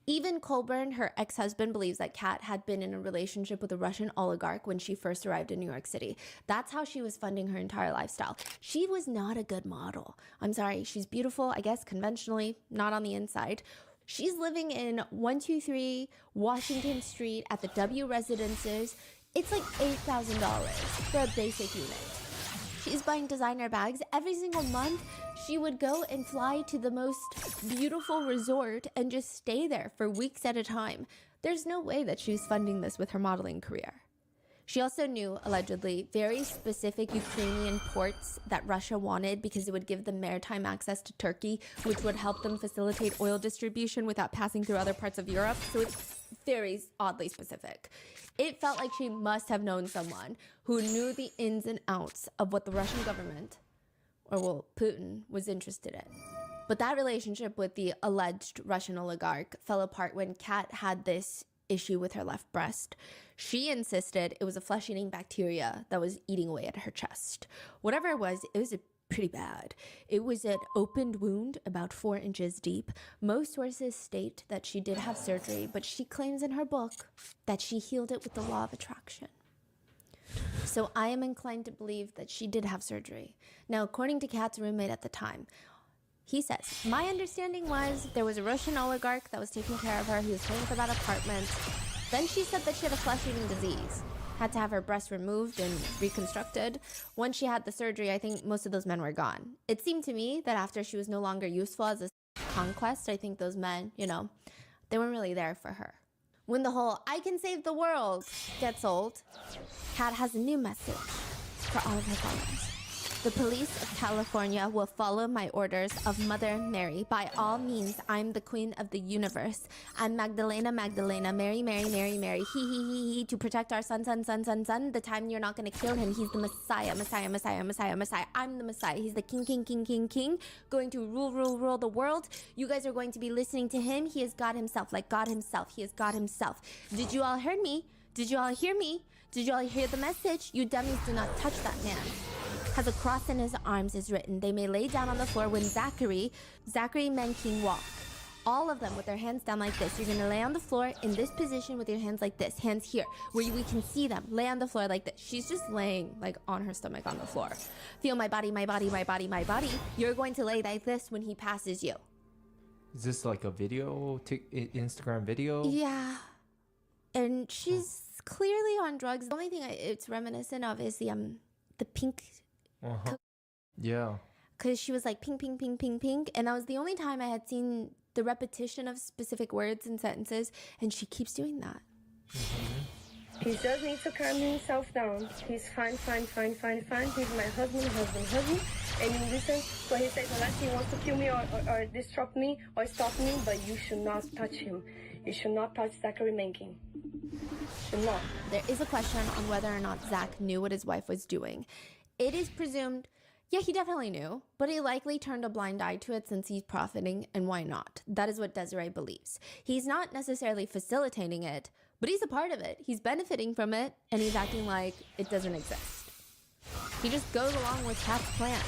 Even Colburn, her ex-husband, believes that Kat had been in a relationship with a Russian oligarch when she first arrived in New York City. That's how she was funding her entire lifestyle. She was not a good model. I'm sorry, she's beautiful, I guess, conventionally, not on the inside. She's living in 123 Washington Street at the W Residences. It's like $8,000 for a basic unit. She's buying designer bags every single month. She would go and fly to the most beautiful resort and just stay there for weeks at a time. There's no way that she's funding this with her modeling career. She also knew, allegedly, very specific Ukrainian ports that Russia wanted because it would give them maritime access to Turkey, which would help them facilitate oil distribution without passing through other parts of Europe. So it's very oddly specific. It felt like she must have known someone who knew the ins and outs of what the Russian government, or well, Putin, was interested in. But that relationship with the alleged Russian oligarch fell apart when Kat had this issue with her left breast. She insisted it was a flesh-eating bacteria that was eating away at her chest. Whatever it was pretty bad. It was an opened wound about 4 inches deep. Most sources state that she did have surgery, but she claims in her book that she healed it with the law of attraction. So I am inclined to believe that she did have surgery. Now, according to Kat's roommate at the time, he says, my understanding was there was a Russian oligarch that was taking care of her. He was paying for that apartment. Then she said that she had a flesh-eating disease, had to have her breast removed and reconstructed. Once she had the surgery, I think most of those men were gone. It seemed to me that after she was no longer useful as a conquest, I think those men, they weren't really there for her. When the whole I can save the world gets old, Kat has a new message for all of her followers. The police of California will follow my orders of Mother Mary. By all means, I'm the queen of the universe. I'm Magdalena, Magdalena, Mary, Mary, Mary, Mary. He, to protect our son. The time you're not going to kill him. He's the Messiah, Messiah, Messiah, Messiah, Messiah. I'm the Messiah. He's the king, going to rule the world. You guys are going to be listening to him. He is God himself, like God himself. He is God himself. Did you all hear me? Did you all hear me? Did you all hear the message? You dummies do not touch that man. Has a cross in his arms is written. They may lay down on the floor when Zachary men king walk. All of them with their hands down like this. You're going to lay on the floor in this position with your hands like this. Hands here, where we can see them. Lay on the floor like this. She's just laying like on her stomach on the floor. Feel my body, my body, my body, my body. You're going to lay like this when he passes you. Is this like a video, Instagram video? Yeah. And she's clearly on drugs. The only thing it's reminiscent of is the pink... Yeah. Because she was like pink, pink, pink, pink, pink. And that was the only time I had seen the repetition of specific words and sentences. And she keeps doing that. He just needs to calm himself down. He's fine. He's my husband. And you listen to what he says unless he wants to kill me or disrupt me or stop me. But you should not touch him. You should not touch Zachary Menking. Should not. There is a question on whether or not Zach knew what his wife was doing. It is presumed, yeah, he definitely knew, but he likely turned a blind eye to it since he's profiting, and why not? That is what Desiree believes. He's not necessarily facilitating it, but he's a part of it. He's benefiting from it, and he's acting like it doesn't exist. He just goes along with Kat's plans.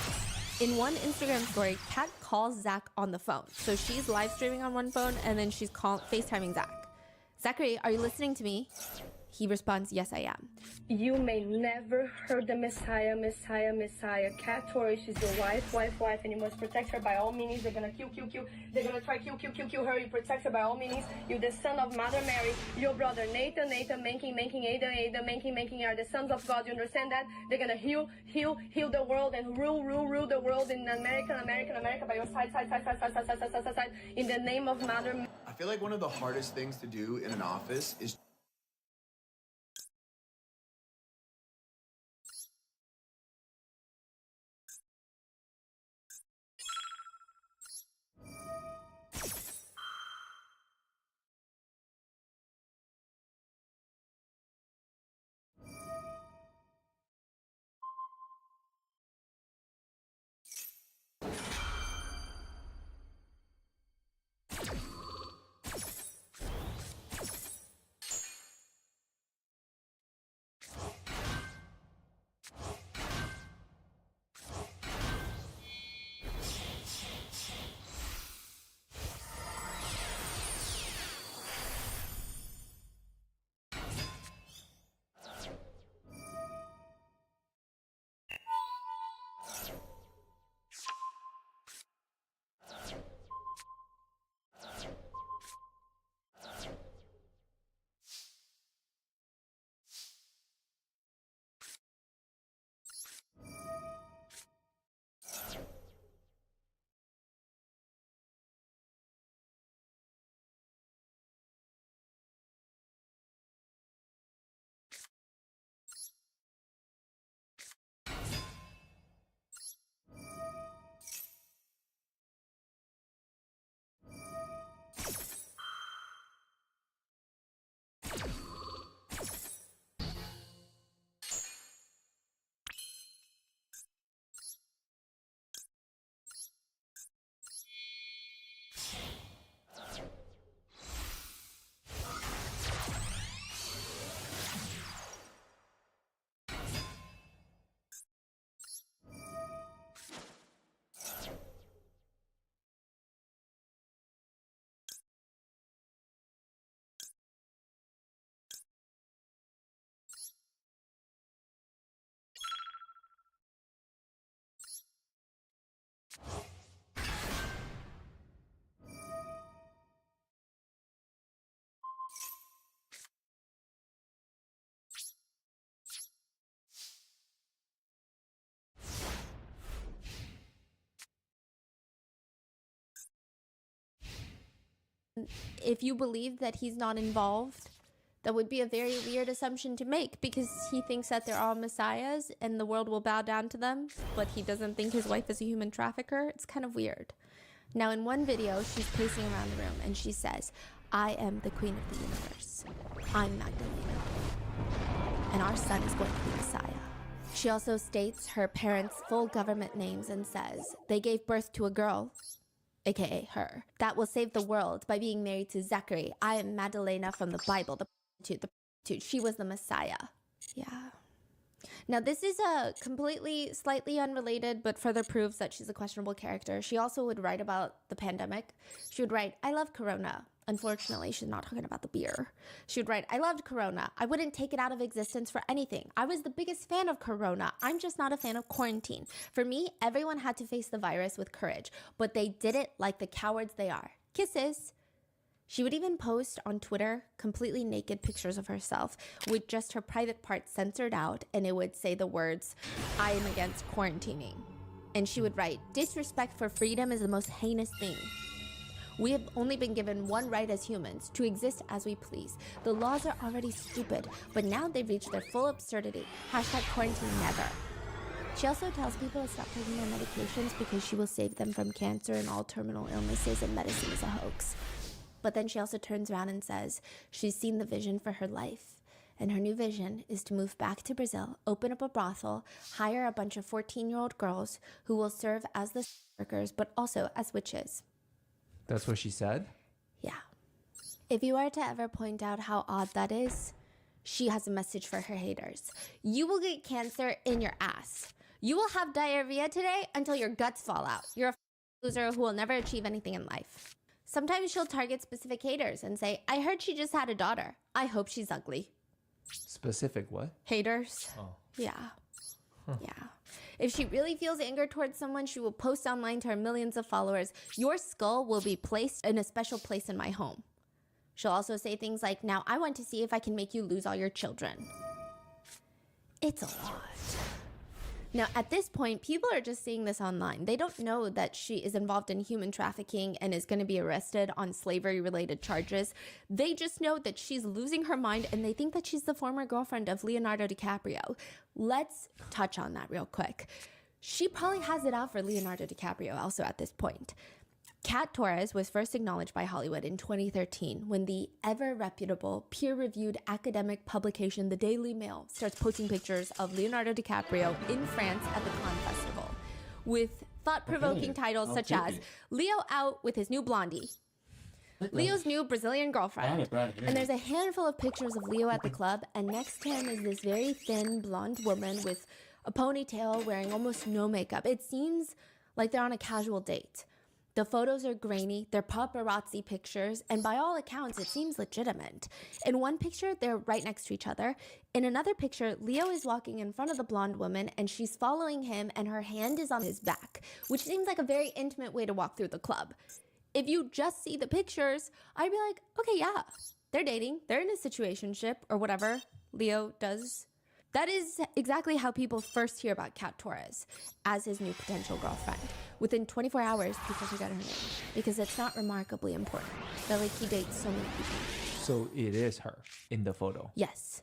In one Instagram story, Kat calls Zach on the phone. So she's live streaming on one phone, and then she's FaceTiming Zach. Zachary, are you listening to me? He responds, yes, I am. You may never hurt the Messiah. Kat Torres, she's your wife, and you must protect her by all means. They're gonna kill. They're gonna try kill her. You protect her by all means. You're the son of Mother Mary. Your brother Nathan, Menking, Ada, Menking are the sons of God. You understand that? They're gonna heal the world and rule the world in America by your side. In the name of Mother. I feel like one of the hardest things to do in an office is If you believe that he's not involved, that would be a very weird assumption to make because he thinks that they're all messiahs and the world will bow down to them, but he doesn't think his wife is a human trafficker. It's kind of weird. Now, in one video, she's pacing around the room and she says, "I am the queen of the universe. I'm Magdalena. And our son is going to be Messiah." She also states her parents' full government names and says, "They gave birth to a girl, aka her, that will save the world by being married to Zachary. I am Magdalena from the Bible, the prostitute. She was the Messiah." Yeah. Now, this is a completely, slightly unrelated, but further proves that she's a questionable character. She also would write about the pandemic. She would write, "I love Corona." Unfortunately, she's not talking about the beer. She would write, "I loved Corona. I wouldn't take it out of existence for anything. I was the biggest fan of Corona. I'm just not a fan of quarantine. For me, everyone had to face the virus with courage, but they did it like the cowards they are. Kisses." She would even post on Twitter completely naked pictures of herself with just her private parts censored out, and it would say the words, "I am against quarantining." And she would write, "Disrespect for freedom is the most heinous thing. We have only been given one right as humans, to exist as we please. The laws are already stupid, but now they've reached their full absurdity. Hashtag quarantine never." She also tells people to stop taking their medications because she will save them from cancer and all terminal illnesses, and medicine is a hoax. But then she also turns around and says she's seen the vision for her life. And her new vision is to move back to Brazil, open up a brothel, hire a bunch of 14-year-old girls who will serve as the workers, but also as witches. That's what she said? Yeah. If you are to ever point out how odd that is, she has a message for her haters. You will get cancer in your ass. You will have diarrhea today until your guts fall out. You're a loser who will never achieve anything in life. Sometimes she'll target specific haters and say, "I heard she just had a daughter. I hope she's ugly." Specific what? Haters. Oh. Yeah. Yeah. If she really feels anger towards someone, she will post online to her millions of followers, "Your skull will be placed in a special place in my home." She'll also say things like, "Now I want to see if I can make you lose all your children." It's a lot. Now, at this point, people are just seeing this online. They don't know that she is involved in human trafficking and is going to be arrested on slavery-related charges. They just know that she's losing her mind, and they think that she's the former girlfriend of Leonardo DiCaprio. Let's touch on that real quick. She probably has it out for Leonardo DiCaprio also at this point. Kat Torres was first acknowledged by Hollywood in 2013 when the ever-reputable, peer-reviewed academic publication The Daily Mail starts posting pictures of Leonardo DiCaprio in France at the Cannes Festival with thought-provoking titles such as "Leo out with his new blondie," "Leo's new Brazilian girlfriend," and there's a handful of pictures of Leo at the club, and next to him is this very thin, blonde woman with a ponytail wearing almost no makeup. It seems like they're on a casual date. The photos are grainy, they're paparazzi pictures, and by all accounts, it seems legitimate. In one picture, they're right next to each other. In another picture, Leo is walking in front of the blonde woman, and she's following him, and her hand is on his back, which seems like a very intimate way to walk through the club. If you just see the pictures, I'd be like, okay, yeah, they're dating, they're in a situationship, or whatever Leo does. That is exactly how people first hear about Kat Torres as his new potential girlfriend. Within 24 hours, people forget her name because it's not remarkably important. But like he dates so many people. So it is her in the photo? Yes.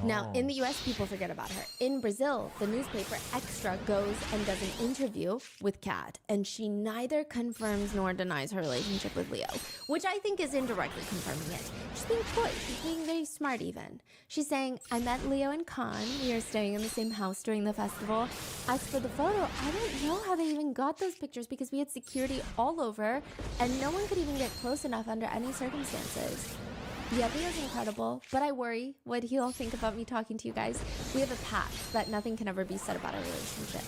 Now, in the US, people forget about her. In Brazil, the newspaper Extra goes and does an interview with Kat, and she neither confirms nor denies her relationship with Leo, which I think is indirectly confirming it. She's being coy. She's being very smart, even. She's saying, "I met Leo in Cannes. We are staying in the same house during the festival. As for the photo, I don't know how they even got those pictures because we had security all over, and no one could even get close enough under any circumstances." Yeah, Leo's incredible, but I worry what he'll think about me talking to you guys. We have a pact that nothing can ever be said about our relationship.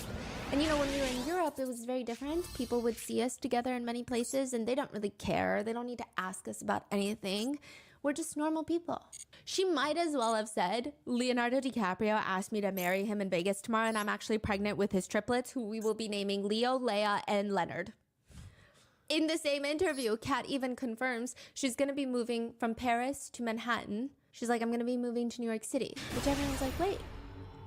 And you know, when we were in Europe, it was very different. People would see us together in many places, and they don't really care. They don't need to ask us about anything. We're just normal people. She might as well have said, "Leonardo DiCaprio asked me to marry him in Vegas tomorrow, and I'm actually pregnant with his triplets, who we will be naming Leo, Leia, and Leonard." In the same interview, Kat even confirms she's going to be moving from Paris to Manhattan. She's like, "I'm going to be moving to New York City," which everyone's like, wait,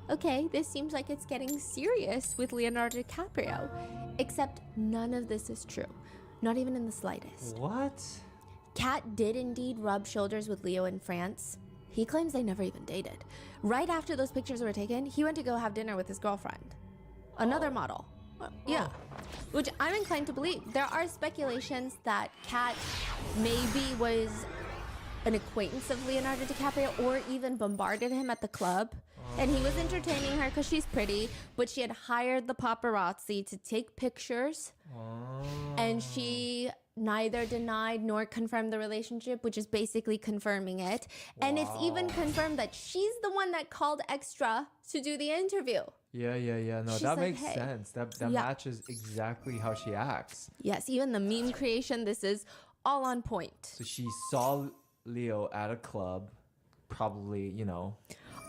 okay, this seems like it's getting serious with Leonardo DiCaprio. Except none of this is true. Not even in the slightest. What? Kat did indeed rub shoulders with Leo in France. He claims they never even dated. Right after those pictures were taken, he went to go have dinner with his girlfriend, another model. Yeah, which I'm inclined to believe. There are speculations that Kat maybe was an acquaintance of Leonardo DiCaprio or even bombarded him at the club. And he was entertaining her because she's pretty, but she had hired the paparazzi to take pictures. And she neither denied nor confirmed the relationship, which is basically confirming it. And it's even confirmed that she's the one that called extra to do the interview. Yeah. No, She's that like, makes hey. sense. That Yeah. matches exactly how she acts. Yes, even the meme creation, this is all on point. So she saw Leo at a club, probably, you know.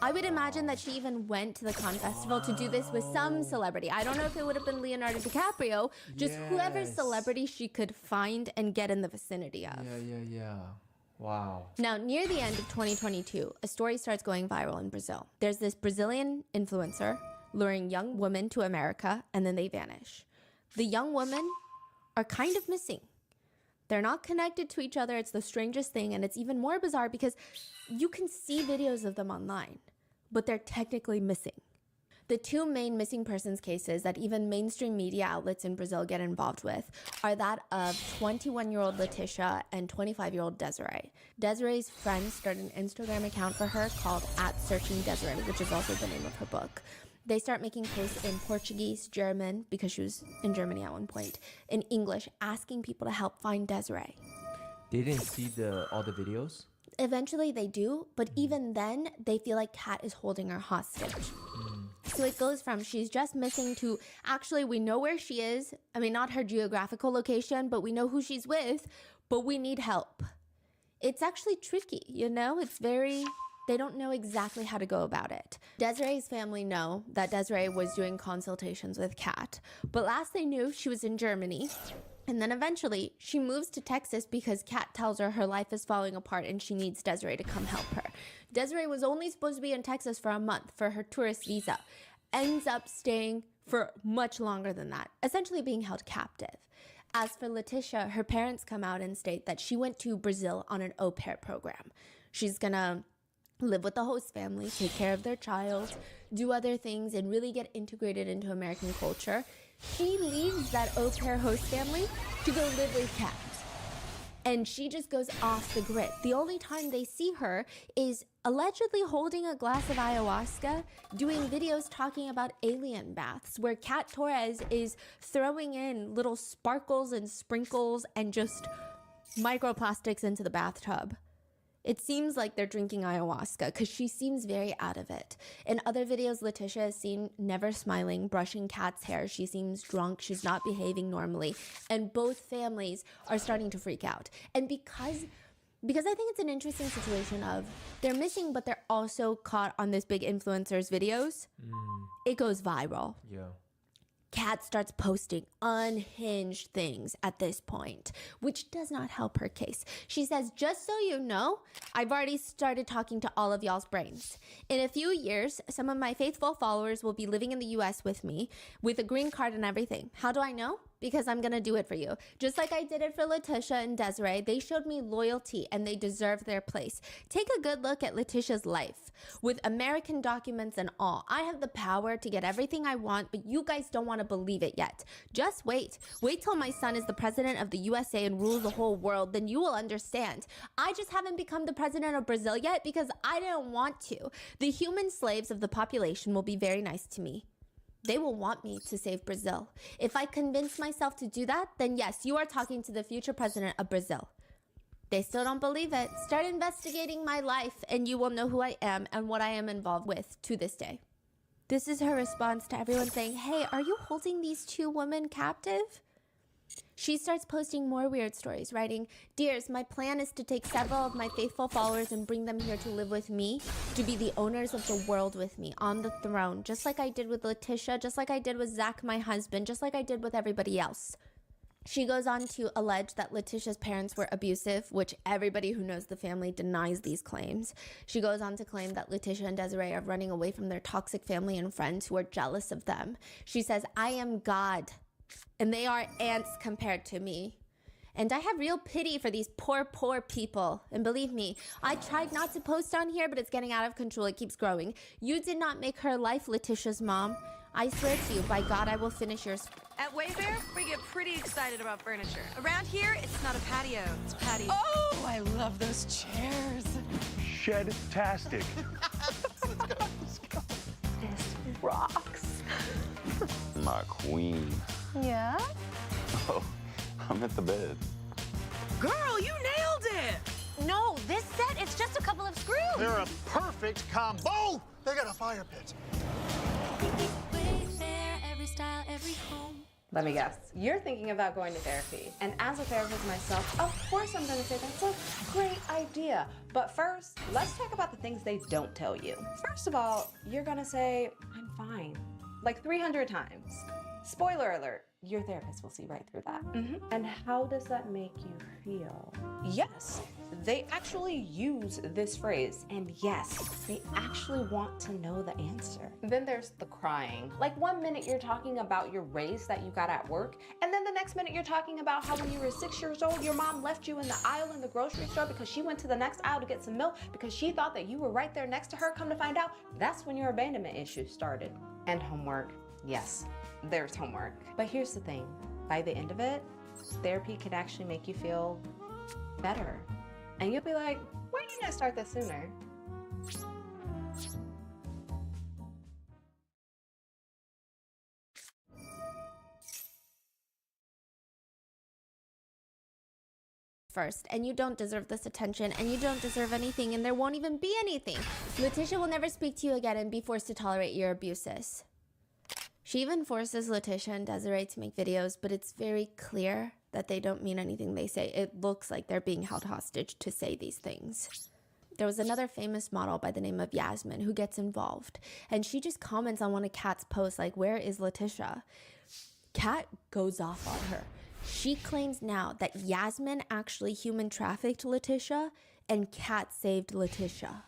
I would imagine that she even went to the Cannes Festival to do this with some celebrity. I don't know if it would have been Leonardo DiCaprio, just whoever Yes. celebrity she could find and get in the vicinity of. Yeah. Wow. Now, near the end of 2022, a story starts going viral in Brazil. There's this Brazilian influencer luring young women to America, and then they vanish. The young women are kind of missing. They're not connected to each other. It's the strangest thing, and it's even more bizarre because you can see videos of them online, but they're technically missing. The two main missing persons cases that even mainstream media outlets in Brazil get involved with are that of 21-year-old Letitia and 25-year-old Desiree. Desiree's friends started an Instagram account for her called @SearchingDesiree, which is also the name of her book. They start making posts in Portuguese, German, because she was in Germany at one point, in English, asking people to help find Desiree. They didn't see all the videos? Eventually they do, but even then, they feel like Kat is holding her hostage. So it goes from she's just missing to actually we know where she is. I mean, not her geographical location, but we know who she's with, but we need help. It's actually tricky, you know? They don't know exactly how to go about it. Desiree's family know that Desiree was doing consultations with Kat, but last they knew, she was in Germany. And then eventually, she moves to Texas because Kat tells her her life is falling apart and she needs Desiree to come help her. Desiree was only supposed to be in Texas for a month for her tourist visa. Ends up staying for much longer than that, essentially being held captive. As for Letitia, her parents come out and state that she went to Brazil on an au pair program. She's gonna live with the host family, take care of their child, do other things, and really get integrated into American culture. She leaves that au pair host family to go live with Kat. And she just goes off the grid. The only time they see her is allegedly holding a glass of ayahuasca, doing videos talking about alien baths, where Kat Torres is throwing in little sparkles and sprinkles and just microplastics into the bathtub. It seems like they're drinking ayahuasca because she seems very out of it. In other videos, Letitia is seen never smiling, brushing Kat's hair. She seems drunk. She's not behaving normally. And both families are starting to freak out. And because I think it's an interesting situation of they're missing, but they're also caught on this big influencer's videos, it goes viral. Yeah. Kat starts posting unhinged things at this point, which does not help her case. She says, just so you know, I've already started talking to all of y'all's brains. In a few years, some of my faithful followers will be living in the US with me, with a green card and everything. How do I know? Because I'm gonna do it for you. Just like I did it for Letitia and Desiree, they showed me loyalty and they deserve their place. Take a good look at Letitia's life. With American documents and all, I have the power to get everything I want, but you guys don't wanna believe it yet. Just wait. Wait till my son is the president of the USA and rules the whole world, then you will understand. I just haven't become the president of Brazil yet because I didn't want to. The human slaves of the population will be very nice to me. They will want me to save Brazil. If I convince myself to do that, then yes, you are talking to the future president of Brazil. They still don't believe it. Start investigating my life and you will know who I am and what I am involved with to this day. This is her response to everyone saying, hey, are you holding these two women captive? She starts posting more weird stories, writing, Dears, my plan is to take several of my faithful followers and bring them here to live with me, to be the owners of the world with me, on the throne, just like I did with Letitia, just like I did with Zach, my husband, just like I did with everybody else. She goes on to allege that Letitia's parents were abusive, which everybody who knows the family denies these claims. She goes on to claim that Letitia and Desiree are running away from their toxic family and friends who are jealous of them. She says, I am God, and they are ants compared to me. And I have real pity for these poor, poor people. And believe me, I tried not to post on here, but it's getting out of control. It keeps growing. You did not make her life, Letitia's mom. I swear to you, by God, I will finish yours. At Wayfair, we get pretty excited about furniture. Around here, it's not a patio, it's patio. Oh, I love those chairs. Shed-tastic. This rocks. My queen. Yeah? Oh, I'm at the bed. Girl, you nailed it. No, this set, it's just a couple of screws. They're a perfect combo. They got a fire pit. Every style, every home. Let me guess. You're thinking about going to therapy. And as a therapist myself, of course I'm going to say that's a great idea. But first, let's talk about the things they don't tell you. First of all, you're going to say, I'm fine, like 300 times. Spoiler alert, your therapist will see right through that. And how does that make you feel? Yes, they actually use this phrase. And yes, they actually want to know the answer. Then there's the crying. Like 1 minute you're talking about your raise that you got at work, and then the next minute you're talking about how when you were 6 years old, your mom left you in the aisle in the grocery store because she went to the next aisle to get some milk because she thought that you were right there next to her. Come to find out, that's when your abandonment issues started. And homework. Yes, there's homework. But here's the thing, by the end of it, therapy can actually make you feel better. And you'll be like, why didn't I start this sooner? First, and you don't deserve this attention, and you don't deserve anything, and there won't even be anything. Letitia will never speak to you again and be forced to tolerate your abuses. She even forces Letitia and Desiree to make videos, but it's very clear that they don't mean anything they say. It looks like they're being held hostage to say these things. There was another famous model by the name of Yasmin who gets involved, and she just comments on one of Kat's posts like, where is Letitia? Kat goes off on her. She claims now that Yasmin actually human trafficked Letitia and Kat saved Letitia.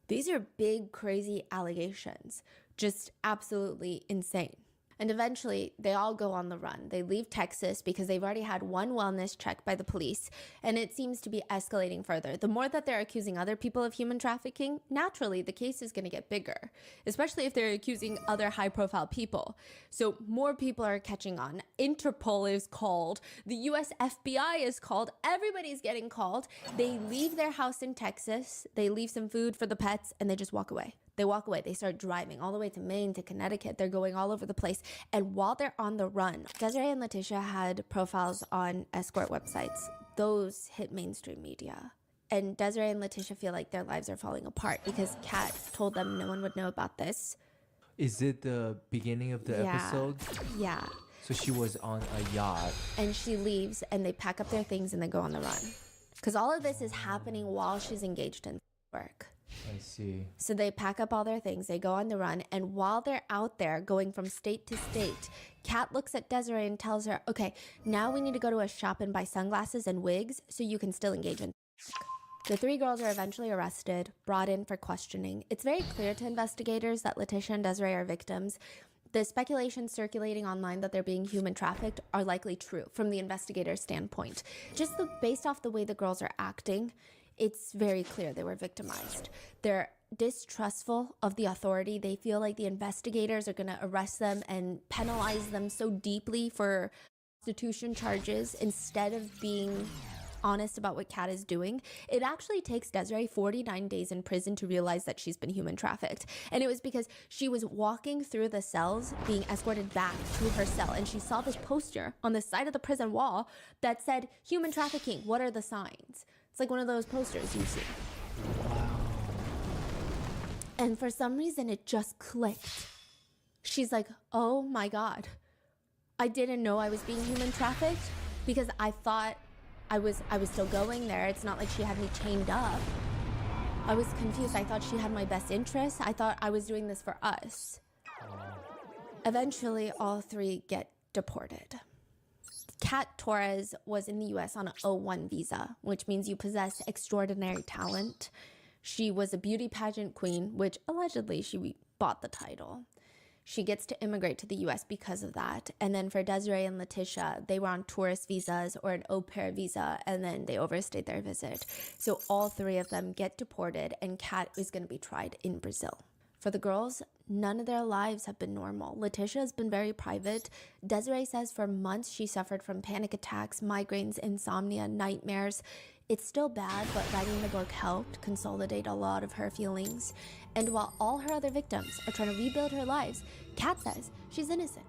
These are big, crazy allegations. Just absolutely insane. And eventually, they all go on the run. They leave Texas because they've already had one wellness check by the police, and it seems to be escalating further. The more that they're accusing other people of human trafficking, naturally, the case is going to get bigger, especially if they're accusing other high-profile people. So more people are catching on. Interpol is called. The US FBI is called. Everybody's getting called. They leave their house in Texas. They leave some food for the pets, and they just walk away. They walk away. They start driving all the way to Maine, to Connecticut. They're going all over the place. And while they're on the run, Desiree and Letitia had profiles on escort websites. Those hit mainstream media. And Desiree and Letitia feel like their lives are falling apart because Kat told them no one would know about this. Is it the beginning of the episode? Yeah. So she was on a yacht. And she leaves and they pack up their things and they go on the run. Because all of this is happening while she's engaged in work. I see. So they pack up all their things, they go on the run, and while they're out there going from state to state, Kat looks at Desiree and tells her, okay, now we need to go to a shop and buy sunglasses and wigs so you can still engage in work. The three girls are eventually arrested, brought in for questioning. It's very clear to investigators that Letitia and Desiree are victims. The speculations circulating online that they're being human trafficked are likely true from the investigator's standpoint. Just based off the way the girls are acting, it's very clear they were victimized. They're distrustful of the authority. They feel like the investigators are going to arrest them and penalize them so deeply for prostitution charges instead of being honest about what Kat is doing. It actually takes Desiree 49 days in prison to realize that she's been human trafficked. And it was because she was walking through the cells being escorted back to her cell, and she saw this poster on the side of the prison wall that said, human trafficking, what are the signs? It's like one of those posters you see. And for some reason, it just clicked. She's like, oh my God, I didn't know I was being human trafficked because I thought I was still going there. It's not like she had me chained up. I was confused. I thought she had my best interests. I thought I was doing this for us. Eventually, all three get deported. Kat Torres was in the US on an O1 visa, which means you possess extraordinary talent. She was a beauty pageant queen, which allegedly she bought the title. She gets to immigrate to the US because of that. And then for Desiree and Letitia, they were on tourist visas or an au pair visa, and then they overstayed their visit. So all three of them get deported, and Kat is going to be tried in Brazil. For the girls, none of their lives have been normal. Letitia has been very private. Desiree says for months she suffered from panic attacks, migraines, insomnia, nightmares. It's still bad, but writing the book helped consolidate a lot of her feelings. And while all her other victims are trying to rebuild her lives, Kat says she's innocent.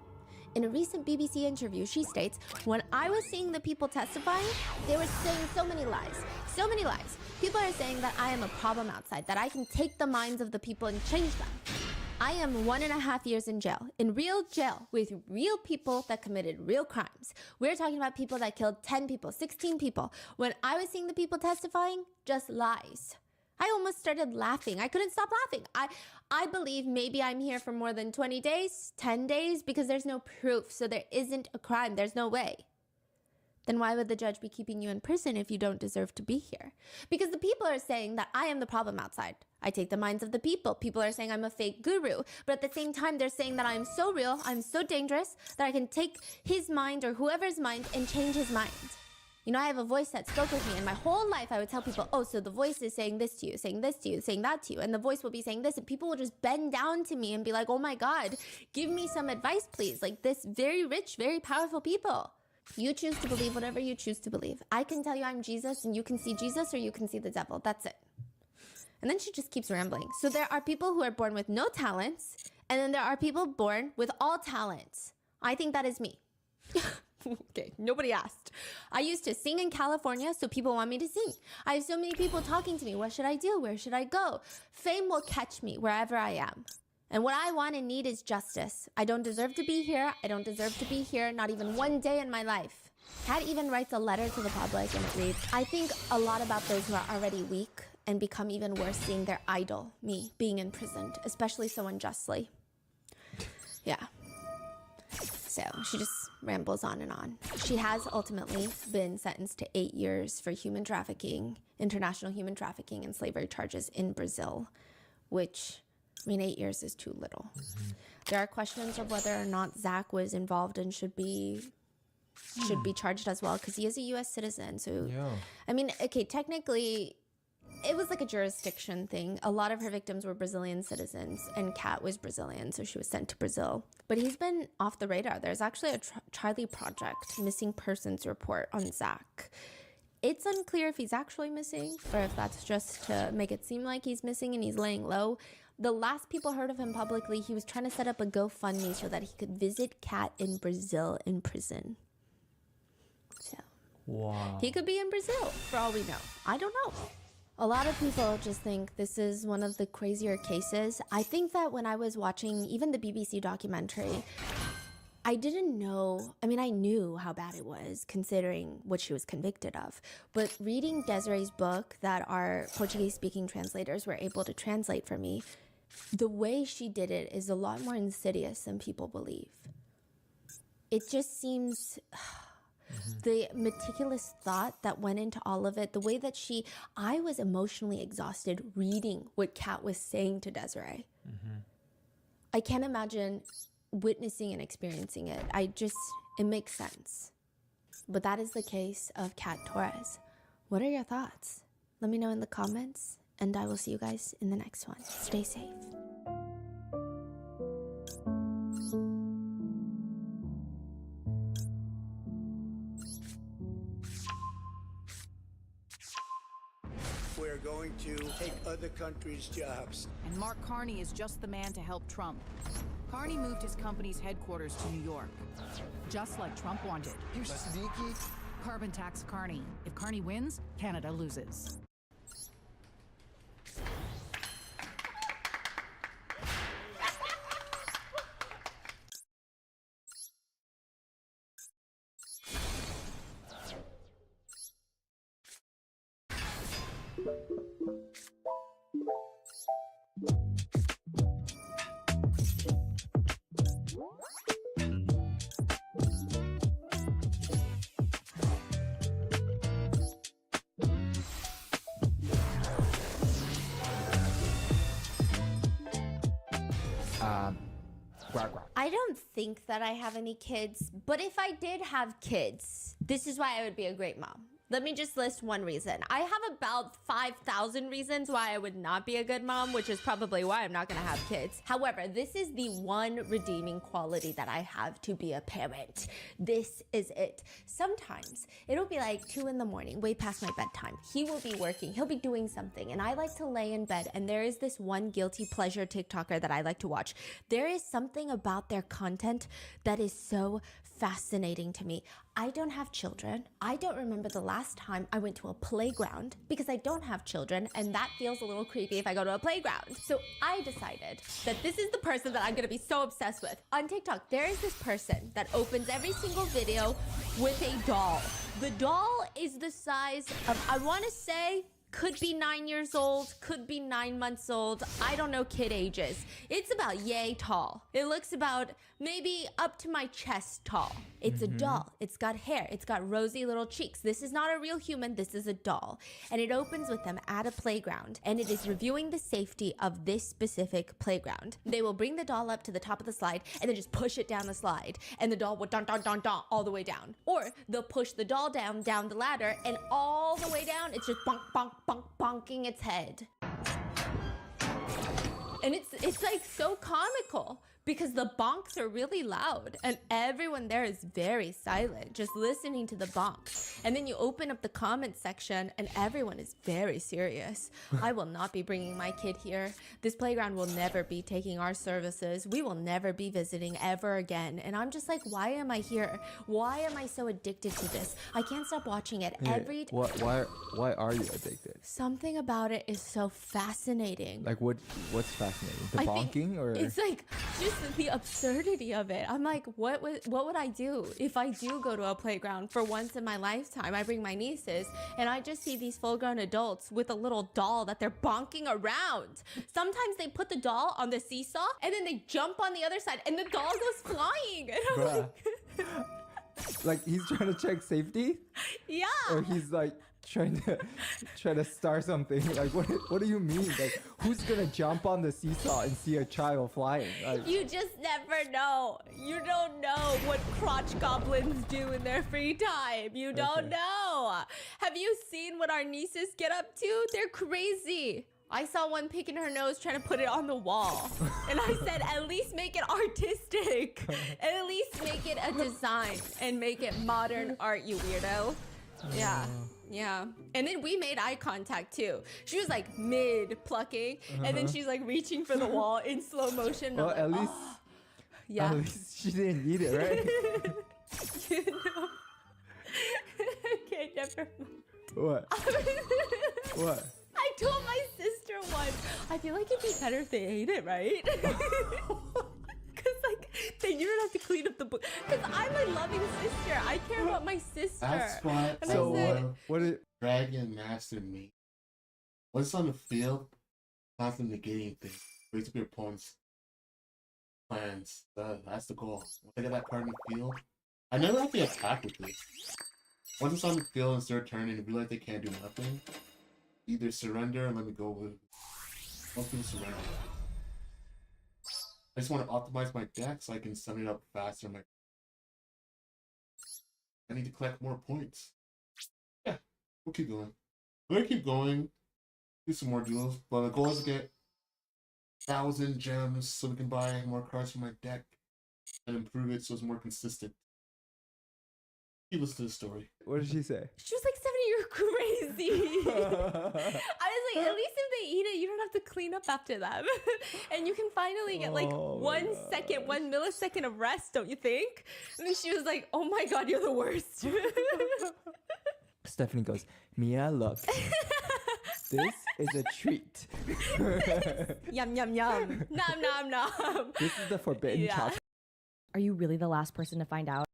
In a recent BBC interview, she states, "When I was seeing the people testifying, they were saying so many lies. So many lies. People are saying that I am a problem outside, that I can take the minds of the people and change them. I am 1.5 years in jail, in real jail, with real people that committed real crimes. We're talking about people that killed 10 people, 16 people. When I was seeing the people testifying, just lies." I almost started laughing. I couldn't stop laughing. I believe maybe I'm here for more than 20 days, 10 days, because there's no proof, so there isn't a crime. There's no way. Then why would the judge be keeping you in prison if you don't deserve to be here? Because the people are saying that I am the problem outside. I take the minds of the people. People are saying I'm a fake guru. But at the same time, they're saying that I'm so real, I'm so dangerous, that I can take his mind or whoever's mind and change his mind. You know, I have a voice that spoke with me, and my whole life I would tell people, oh, so the voice is saying this to you, saying this to you, saying that to you, and the voice will be saying this, and people will just bend down to me and be like, oh my God, give me some advice, please. Like this very rich, very powerful people. You choose to believe whatever you choose to believe. I can tell you I'm Jesus, and you can see Jesus or you can see the devil. That's it. And then she just keeps rambling. So there are people who are born with no talents, and then there are people born with all talents. I think that is me. Okay, nobody asked. I used to sing in California, so people want me to sing. I have so many people talking to me. What should I do? Where should I go? Fame will catch me wherever I am. And what I want and need is justice. I don't deserve to be here. I don't deserve to be here, not even one day in my life. Kat even writes a letter to the public, and it reads, I think a lot about those who are already weak and become even worse seeing their idol, me, being imprisoned, especially so unjustly. Yeah. So she just rambles on and on. She has ultimately been sentenced to 8 years for human trafficking, international human trafficking and slavery charges in Brazil, which, I mean, 8 years is too little. There are questions of whether or not Zach was involved and should be charged as well, because he is a U.S. citizen. So, yeah. I mean, okay, technically, it was like a jurisdiction thing. A lot of her victims were Brazilian citizens, and Kat was Brazilian, so she was sent to Brazil. But he's been off the radar. There's actually a Charlie Project missing persons report on Zach. It's unclear if he's actually missing or if that's just to make it seem like he's missing and he's laying low. The last people heard of him publicly, he was trying to set up a GoFundMe so that he could visit Kat in Brazil in prison. So, wow. He could be in Brazil for all we know. I don't know. A lot of people just think this is one of the crazier cases. I think that when I was watching even the BBC documentary, I didn't know, I mean, I knew how bad it was considering what she was convicted of. But reading Desiree's book that our Portuguese-speaking translators were able to translate for me, the way she did it is a lot more insidious than people believe. It just seems... The meticulous thought that went into all of it, the way that I was emotionally exhausted reading what Kat was saying to Desiree. I can't imagine witnessing and experiencing it. It makes sense. But that is the case of Kat Torres. What are your thoughts? Let me know in the comments, and I will see you guys in the next one. Stay safe. We're going to take other countries' jobs. And Mark Carney is just the man to help Trump. Carney moved his company's headquarters to New York, just like Trump wanted. You sneaky. Carbon tax Carney. If Carney wins, Canada loses. I don't think that I have any kids, but if I did have kids, this is why I would be a great mom. Let me just list one reason. I have about 5,000 reasons why I would not be a good mom, which is probably why I'm not gonna have kids. However, this is the one redeeming quality that I have to be a parent. This is it. Sometimes it'll be like 2 in the morning, way past my bedtime. He will be working, he'll be doing something, and I like to lay in bed, and there is this one guilty pleasure TikToker that I like to watch. There is something about their content that is so fascinating to me. I don't have children. I don't remember the last time I went to a playground because I don't have children, and that feels a little creepy if I go to a playground. So I decided that this is the person that I'm gonna be so obsessed with. On TikTok, there is this person that opens every single video with a doll. The doll is the size of, I wanna say, could be 9 years old, could be 9 months old. I don't know kid ages. It's about yay tall. It looks about maybe up to my chest tall. It's a doll. It's got hair. It's got rosy little cheeks. This is not a real human. This is a doll. And it opens with them at a playground. And it is reviewing the safety of this specific playground. They will bring the doll up to the top of the slide and then just push it down the slide. And the doll will don all the way down. Or they'll push the doll down the ladder, and all the way down, it's just bonk, bonk, bonking its head. And it's like so comical because the bonks are really loud and everyone there is very silent, just listening to the bonks. And then you open up the comment section and everyone is very serious. I will not be bringing my kid here. This playground will never be taking our services. We will never be visiting ever again. And I'm just like, why am I here? Why am I so addicted to this? I can't stop watching it every day. Why are you addicted? Something about it is so fascinating. Like what's fascinating? The bonking, or it's like just the absurdity of it. I'm like, what would I do if I do go to a playground for once in my lifetime? I bring my nieces and I just see these full-grown adults with a little doll that they're bonking around. Sometimes they put the doll on the seesaw and then they jump on the other side and the doll goes flying. And I'm like he's trying to check safety? Yeah. Or he's like trying to start something. Like what do you mean? Like who's gonna jump on the seesaw and see a child flying? Like, you just never know. You don't know what crotch goblins do in their free time. You don't know. Have you seen what our nieces get up to? They're crazy. I saw one picking her nose trying to put it on the wall. And I said, at least make it artistic. At least make it a design and make it modern art, you weirdo. Yeah. Yeah. And then we made eye contact too. She was like mid plucking and then she's like reaching for the wall in slow motion. Well, like, at least yeah. At least she didn't need it, right? You know. Okay, never mind. What? What? I told my sister once, I feel like it'd be better if they ate it, right? Because like then you don't have to clean up the book. Because I'm a loving sister. I care about my sister. That's why. And So I said, what did Dragon Master mean? What's on the field? Not the negating thing. Raise up your opponent's plans. That's the goal. Once I get that card in the field, I never have to attack with this. Once it's on the field and start turning and realize they can't do nothing, either surrender and let me go with. Most people surrender. I just want to optimize my deck so I can sum it up faster. I need to collect more points. Yeah, we'll keep going. We're gonna keep going. Do some more duels, but the goal is to get 1,000 gems so we can buy more cards for my deck and improve it so it's more consistent. Keep listening to the story. What did she say? she was like, 70, you're crazy. I was like, at least if they eat it, you don't have to clean up after them. And you can finally get like 1 second, 1 millisecond of rest, don't you think? And then she was like, oh my God, you're the worst. Stephanie goes, Mia, look. This is a treat. Yum, yum, yum. Nom, nom, nom. This is the forbidden chocolate. Are you really the last person to find out?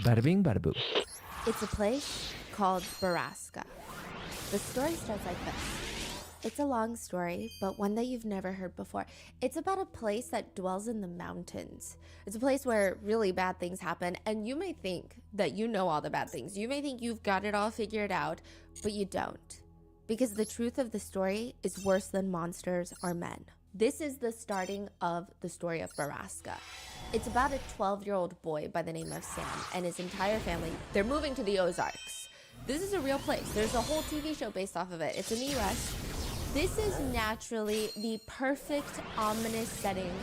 Bada bing, bada boo. It's a place called Baraska. The story starts like this. It's a long story, but one that you've never heard before. It's about a place that dwells in the mountains. It's a place where really bad things happen, and you may think that you know all the bad things. You may think you've got it all figured out, but you don't. Because the truth of the story is worse than monsters or men. This is the starting of the story of Baraska. It's about a 12-year-old boy by the name of Sam and his entire family. They're moving to the Ozarks. This is a real place. There's a whole TV show based off of it. It's in the US. This is naturally the perfect ominous setting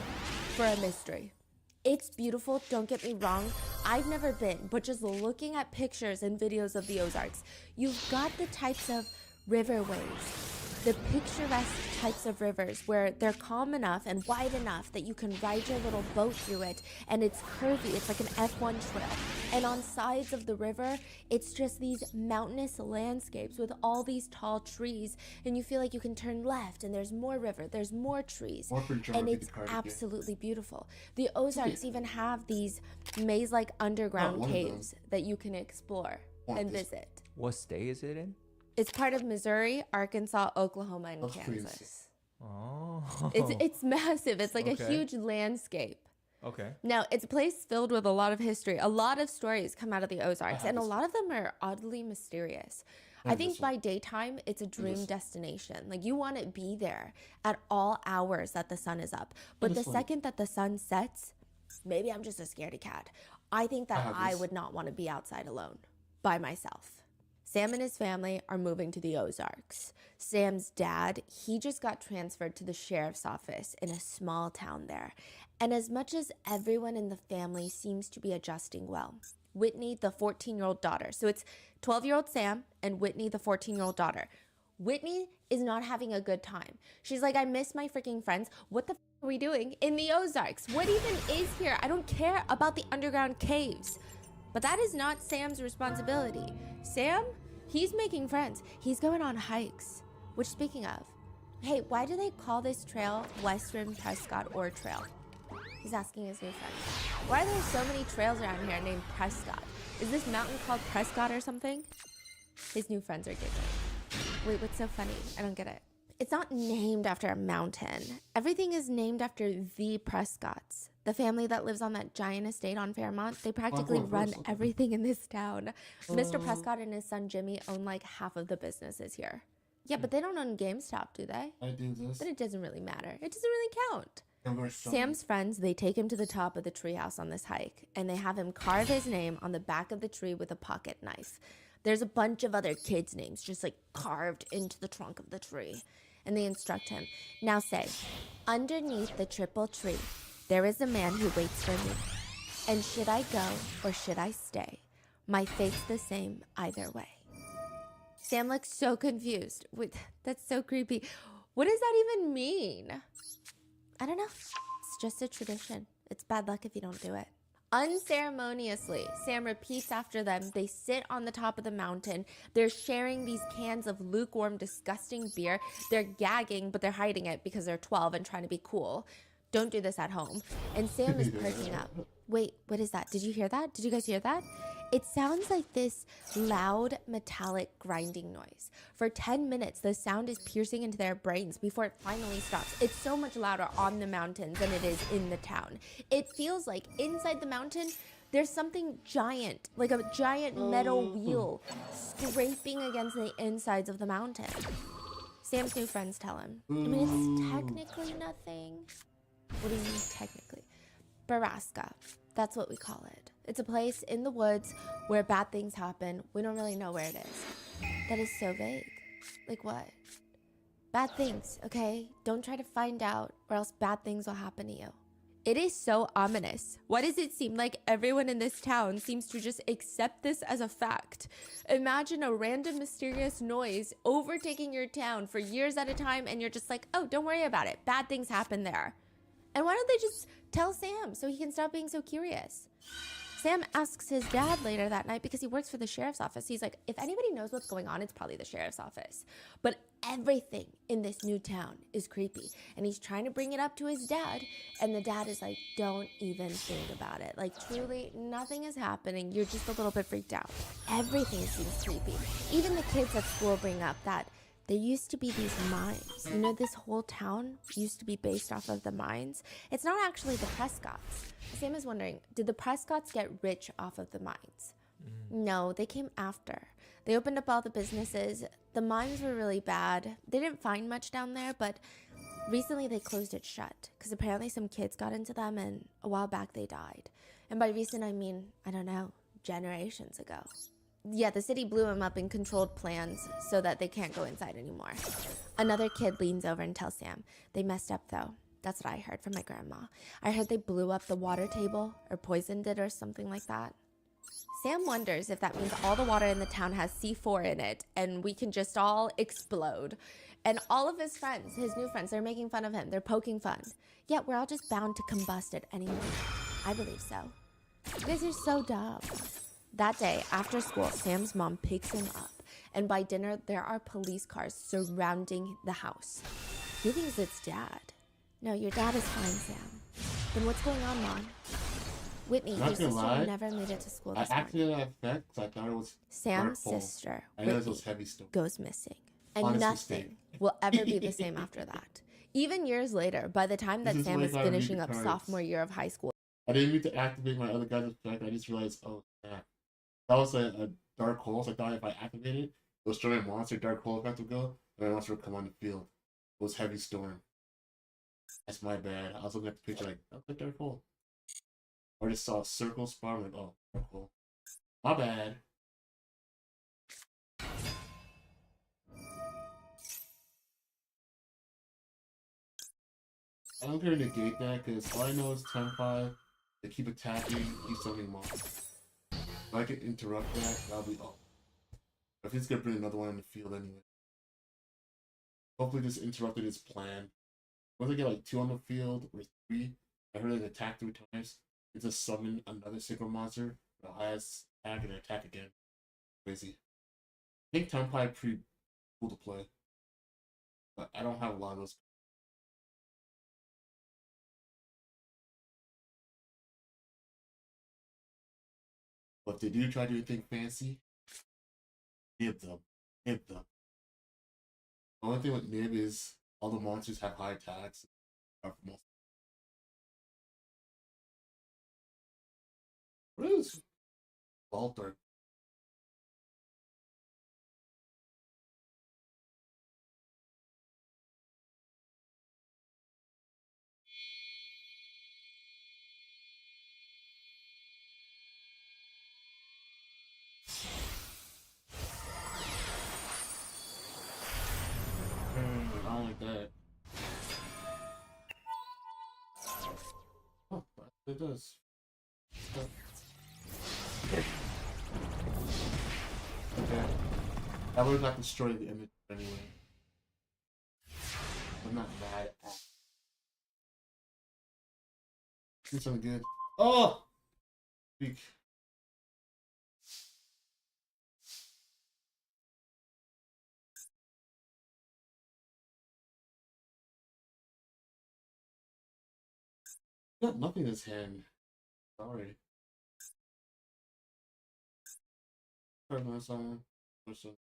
for a mystery. It's beautiful, don't get me wrong. I've never been, but just looking at pictures and videos of the Ozarks, you've got the types of riverways, the picturesque types of rivers where they're calm enough and wide enough that you can ride your little boat through it, and it's curvy, it's like an F1 trail. And on sides of the river, it's just these mountainous landscapes with all these tall trees, and you feel like you can turn left and there's more river, there's more trees, and it's absolutely beautiful. The Ozarks even have these maze-like underground caves that you can explore and visit. What state is it in? It's part of Missouri, Arkansas, Oklahoma, and Kansas. Oh. It's massive. It's like a huge landscape. Okay. Now, it's a place filled with a lot of history. A lot of stories come out of the Ozarks, and a lot of them are oddly mysterious. I think by daytime, it's a dream destination. Like, you want to be there at all hours that the sun is up. But the second that the sun sets, maybe I'm just a scaredy cat. I think that I would not want to be outside alone by myself. Sam and his family are moving to the Ozarks. Sam's dad, he just got transferred to the sheriff's office in a small town there. And as much as everyone in the family seems to be adjusting well, Whitney, the 14-year-old daughter, so it's 12-year-old Sam and Whitney, the 14-year-old daughter. Whitney is not having a good time. She's like, I miss my freaking friends. What the are we doing in the Ozarks? What even is here? I don't care about the underground caves. But that is not Sam's responsibility. Sam, he's making friends. He's going on hikes. Which, speaking of, hey, why do they call this trail Western Prescott Ore Trail? He's asking his new friend. Why are there so many trails around here named Prescott? Is this mountain called Prescott or something? His new friends are giggling. Wait, what's so funny? I don't get it. It's not named after a mountain. Everything is named after the Prescotts. The family that lives on that giant estate on Fairmont, they practically run everything in this town. Mr. Prescott and his son Jimmy own like half of the businesses here. Yeah, but they don't own GameStop, do they? I do this. But it doesn't really matter. It doesn't really count. Sam's friends, they take him to the top of the treehouse on this hike, and they have him carve his name on the back of the tree with a pocket knife. There's a bunch of other kids' names just like carved into the trunk of the tree. And they instruct him, now say, underneath the triple tree, there is a man who waits for me. And should I go or should I stay? My fate's the same either way. Sam looks so confused. Wait, that's so creepy. What does that even mean? I don't know. It's just a tradition. It's bad luck if you don't do it. Unceremoniously, Sam repeats after them. They sit on the top of the mountain. They're sharing these cans of lukewarm, disgusting beer. They're gagging, but they're hiding it because they're 12 and trying to be cool. Don't do this at home. And Sam is perking up. Wait, what is that? Did you hear that? Did you guys hear that? It sounds like this loud, metallic grinding noise. For 10 minutes, the sound is piercing into their brains before it finally stops. It's so much louder on the mountain than it is in the town. It feels like inside the mountain, there's something giant, like a giant metal wheel scraping against the insides of the mountain. Sam's new friends tell him, I mean, it's technically nothing. What do you mean technically? Baraska, that's what we call it. It's a place in the woods where bad things happen. We don't really know where it is. That is so vague. Like what? Bad things, okay? Don't try to find out or else bad things will happen to you. It is so ominous. Why does it seem like everyone in this town seems to just accept this as a fact? Imagine a random mysterious noise overtaking your town for years at a time and you're just like, oh, don't worry about it. Bad things happen there. And why don't they just tell Sam so he can stop being so curious? Sam asks his dad later that night because he works for the sheriff's office. He's like, if anybody knows what's going on, it's probably the sheriff's office. But everything in this new town is creepy. And he's trying to bring it up to his dad. And the dad is like, don't even think about it. Like, truly, nothing is happening. You're just a little bit freaked out. Everything seems creepy. Even the kids at school bring up that there used to be these mines. You know, this whole town used to be based off of the mines. It's not actually the Prescotts. Sam is wondering, did the Prescotts get rich off of the mines? No, they came after. They opened up all the businesses. The mines were really bad. They didn't find much down there, but recently they closed it shut because apparently some kids got into them and a while back they died. And by recent, I mean, I don't know, generations ago. Yeah, the city blew them up and controlled plans so that they can't go inside anymore. Another kid leans over and tells Sam, they messed up though. That's what I heard from my grandma. I heard they blew up the water table or poisoned it or something like that. Sam wonders if that means all the water in the town has C4 in it and we can just all explode. And all of his friends, his new friends, they're making fun of him. They're poking fun. Yet we're all just bound to combust at any moment. I believe so. You guys are so dumb. That day, after school, Sam's mom picks him up. And by dinner, there are police cars surrounding the house. He thinks it's Dad. No, your dad is fine, Sam. Then what's going on, Mom? Whitney, your sister never made it to school this I morning. activated that effect because I thought it was Sam's dark hole. sister, I know it Whitney, was heavy stuff. goes missing. And Honest nothing mistake. will ever be the same after that. Even years later, by the time that This is Sam why is I gotta read finishing the up cards. sophomore year of high school, I didn't mean to activate my other guy's effect. I just realized, oh, snap. That was a dark hole. So I thought if I activated it, it was showing a monster dark hole effect would go, and my monster would come on the field. It was heavy storm. That's my bad. I was looking at the picture like, that's a dark hole. Or just saw a circle spot. I'm like, oh, dark hole. My bad. I don't care to negate that because all I know is 10-5. They keep attacking, keep summoning monsters. If I can interrupt that, that'll be all. If he's gonna bring another one in the field anyway. Hopefully this interrupted his plan. Once I get like 2 on the field or 3, I heard it attack 3 times. It's just summon another synchro monster, the highest attack and attack again. Crazy. I think Tenpai pretty cool to play. But I don't have a lot of those. But if they do try to do anything fancy, give them. Give them. The only thing with Nib is all the monsters have high attacks. What is Walter? I don't like that. Oh, it does. Okay. I would have not destroyed the image anyway. I'm not mad at. Do something good. Oh! Speak. Got nothing in his hand. Sorry. Sorry, my son. Listen.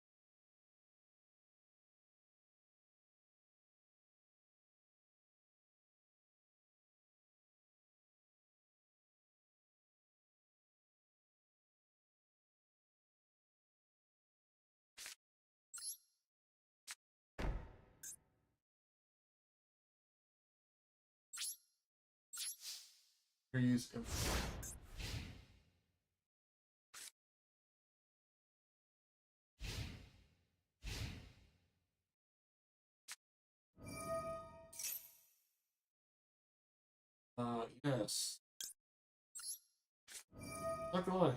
Use yes. Not gonna lie.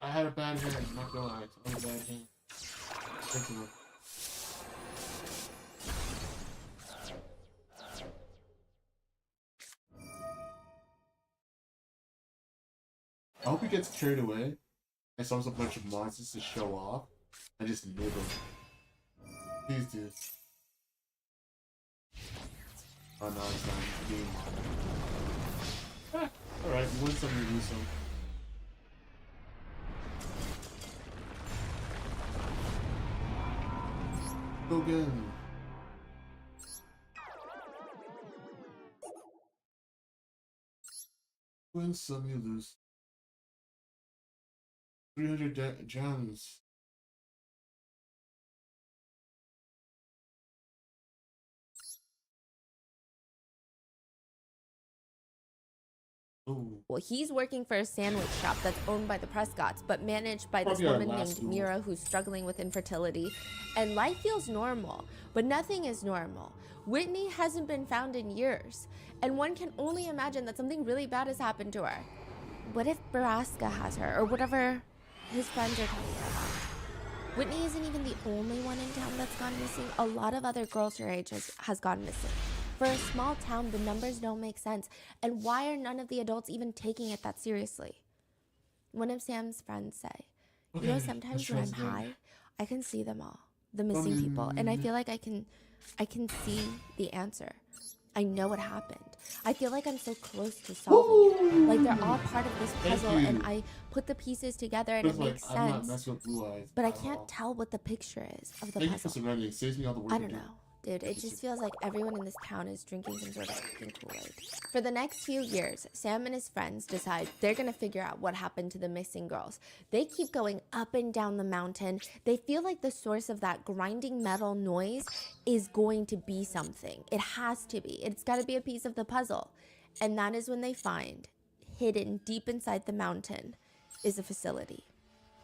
I had a bad hand, not gonna lie. I had a bad hand. Thank you. I hope he gets carried away and summons a bunch of monsters to show off. I just nib him. Please do. Oh no, it's not. He's being Alright, you win some, you lose some. Go again. Win some, you lose. 300 gems. Ooh. Well, he's working for a sandwich shop that's owned by the Prescotts, but managed by this Probably our woman last named duel. Mira who's struggling with infertility. And life feels normal, but nothing is normal. Whitney hasn't been found in years, and one can only imagine that something really bad has happened to her. What if Baraska has her, or whatever his friends are telling her about? Whitney isn't even the only one in town that's gone missing. A lot of other girls her age has gone missing. For a small town, the numbers don't make sense. And why are none of the adults even taking it that seriously? One of Sam's friends say, you know, sometimes when I'm high, I can see them all, the missing people. And I feel like I can see the answer. I know what happened. I feel like I'm so close to solving it. Like they're all part of this puzzle, and I put the pieces together and it makes I'm not sense. messing with Blue Eyes. But I can't tell what the picture is of the Thank you for puzzle. surrendering. It saves me all the work. I don't know. Dude, it just feels like everyone in this town is drinking some sort of fucking Kool-Aid. For the next few years, Sam and his friends decide they're gonna figure out what happened to the missing girls. They keep going up and down the mountain. They feel like the source of that grinding metal noise is going to be something. It has to be. It's gotta be a piece of the puzzle. And that is when they find, hidden deep inside the mountain, is a facility.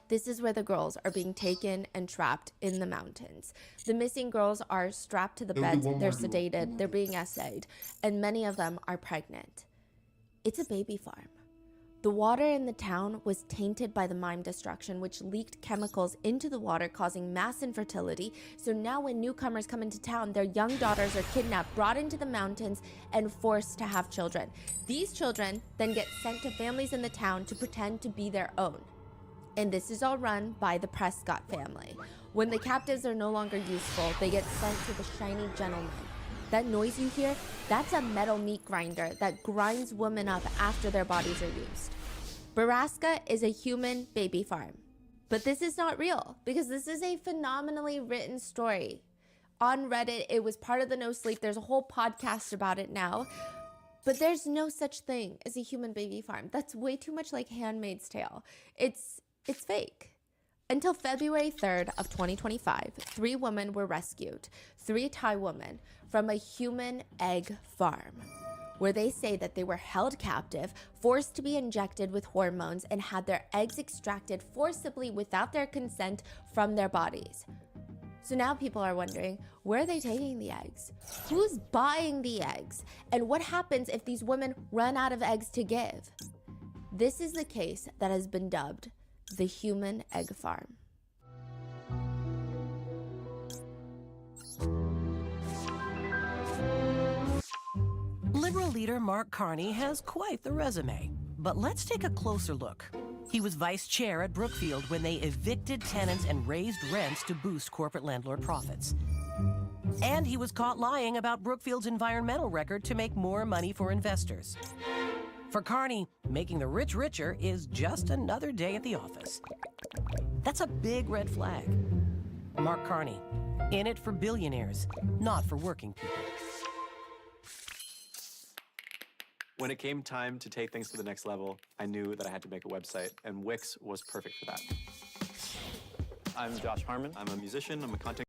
This is where the girls are being taken and trapped in the mountains. The missing girls are strapped to the beds, they're sedated, they're being essayed, and many of them are pregnant. It's a baby farm. The water in the town was tainted by the mine destruction, which leaked chemicals into the water, causing mass infertility. So now when newcomers come into town, their young daughters are kidnapped, brought into the mountains, and forced to have children. These children then get sent to families in the town to pretend to be their own. And this is all run by the Prescott family. When the captives are no longer useful, they get sent to the shiny gentleman. That noise you hear, that's a metal meat grinder that grinds women up after their bodies are used. Baraska is a human baby farm. But this is not real, because this is a phenomenally written story. On Reddit, it was part of the No Sleep. There's a whole podcast about it now. But there's no such thing as a human baby farm. That's way too much like Handmaid's Tale. It's fake. Until February 3rd of 2025, 3 women were rescued, 3 Thai women, from a human egg farm, where they say that they were held captive, forced to be injected with hormones, and had their eggs extracted forcibly without their consent from their bodies. So now people are wondering, where are they taking the eggs? Who's buying the eggs? And what happens if these women run out of eggs to give? This is the case that has been dubbed the human egg farm. Liberal leader Mark Carney has quite the resume. But let's take a closer look. He was vice chair at Brookfield when they evicted tenants and raised rents to boost corporate landlord profits. And he was caught lying about Brookfield's environmental record to make more money for investors. For Carney, making the rich richer is just another day at the office. That's a big red flag. Mark Carney, in it for billionaires, not for working people. When it came time to take things to the next level, I knew that I had to make a website, and Wix was perfect for that. I'm Josh Harmon. I'm a musician. I'm a content.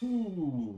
Ooh.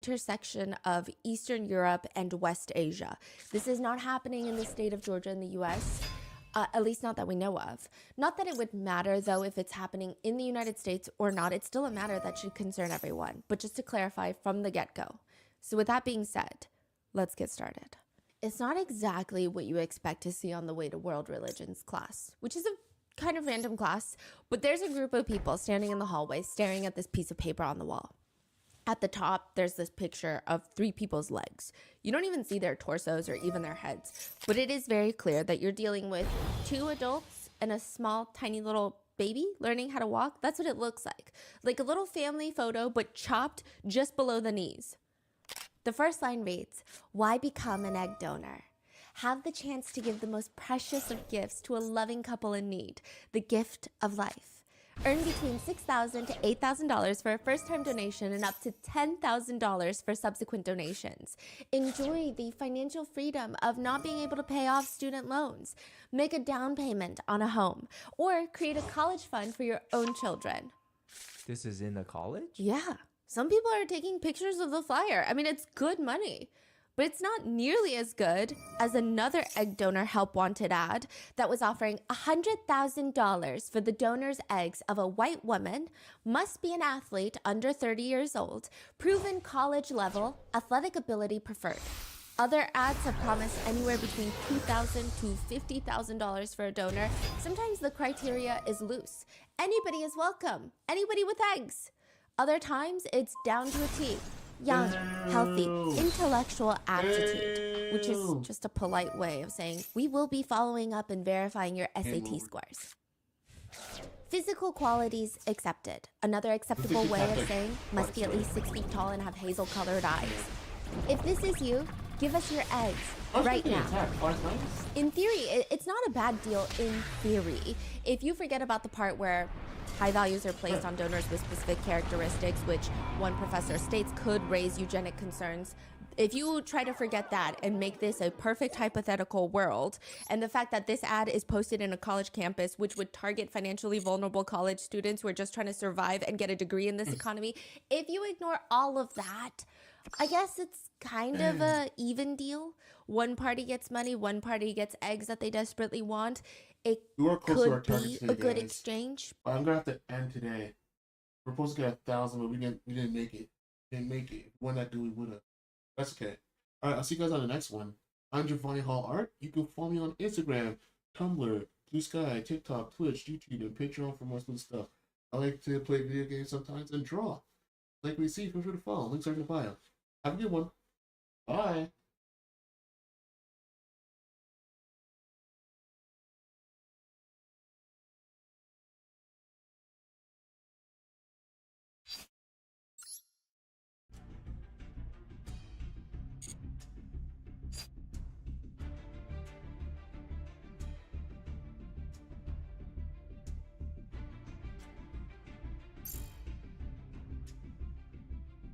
Intersection of Eastern Europe and West Asia. This is not happening in the state of Georgia in the US, at least not that we know of. Not that it would matter though if it's happening in the United States or not. It's still a matter that should concern everyone, but just to clarify from the get-go. So with that being said, let's get started. It's not exactly what you expect to see on the Way to World Religions class, which is a kind of random class, but there's a group of people standing in the hallway staring at this piece of paper on the wall. At the top, there's this picture of 3 people's legs. You don't even see their torsos or even their heads, but it is very clear that you're dealing with 2 adults and a small, tiny little baby learning how to walk. That's what it looks like. Like a little family photo, but chopped just below the knees. The first line reads, "Why become an egg donor? Have the chance to give the most precious of gifts to a loving couple in need, the gift of life. Earn between $6,000 to $8,000 for a first-time donation and up to $10,000 for subsequent donations. Enjoy the financial freedom of not being able to pay off student loans. Make a down payment on a home, or create a college fund for your own children." This is in the college? Yeah. Some people are taking pictures of the flyer. I mean, it's good money. But it's not nearly as good as another egg donor help wanted ad that was offering $100,000 for the donor's eggs of a white woman, must be an athlete under 30 years old, proven college level, athletic ability preferred. Other ads have promised anywhere between $2,000 to $50,000 for a donor. Sometimes the criteria is loose. Anybody is welcome. Anybody with eggs. Other times it's down to a T. Young, healthy, intellectual aptitude, which is just a polite way of saying we will be following up and verifying your SAT scores. Physical qualities accepted. Another acceptable way of saying must be at least 6 feet tall and have hazel-colored eyes. If this is you, give us your eggs right now. In theory, it's not a bad deal in theory. If you forget about the part where high values are placed on donors with specific characteristics, which one professor states could raise eugenic concerns. If you try to forget that and make this a perfect hypothetical world, and the fact that this ad is posted in a college campus, which would target financially vulnerable college students who are just trying to survive and get a degree in this economy, if you ignore all of that, I guess it's kind of a even deal. One party gets money, one party gets eggs that they desperately want. It could be a good exchange. But I'm gonna have to end today. We're supposed to get 1,000, but we didn't make it. Didn't make it. Won that duel, we would've. That's okay. All right, I'll see you guys on the next one. I'm Giovanni Hall Art. You can follow me on Instagram, Tumblr, Blue Sky, TikTok, Twitch, YouTube, and Patreon for more smooth stuff. I like to play video games sometimes and draw. Like we see, feel free to follow. Links are in the bio. Have a good one. Bye.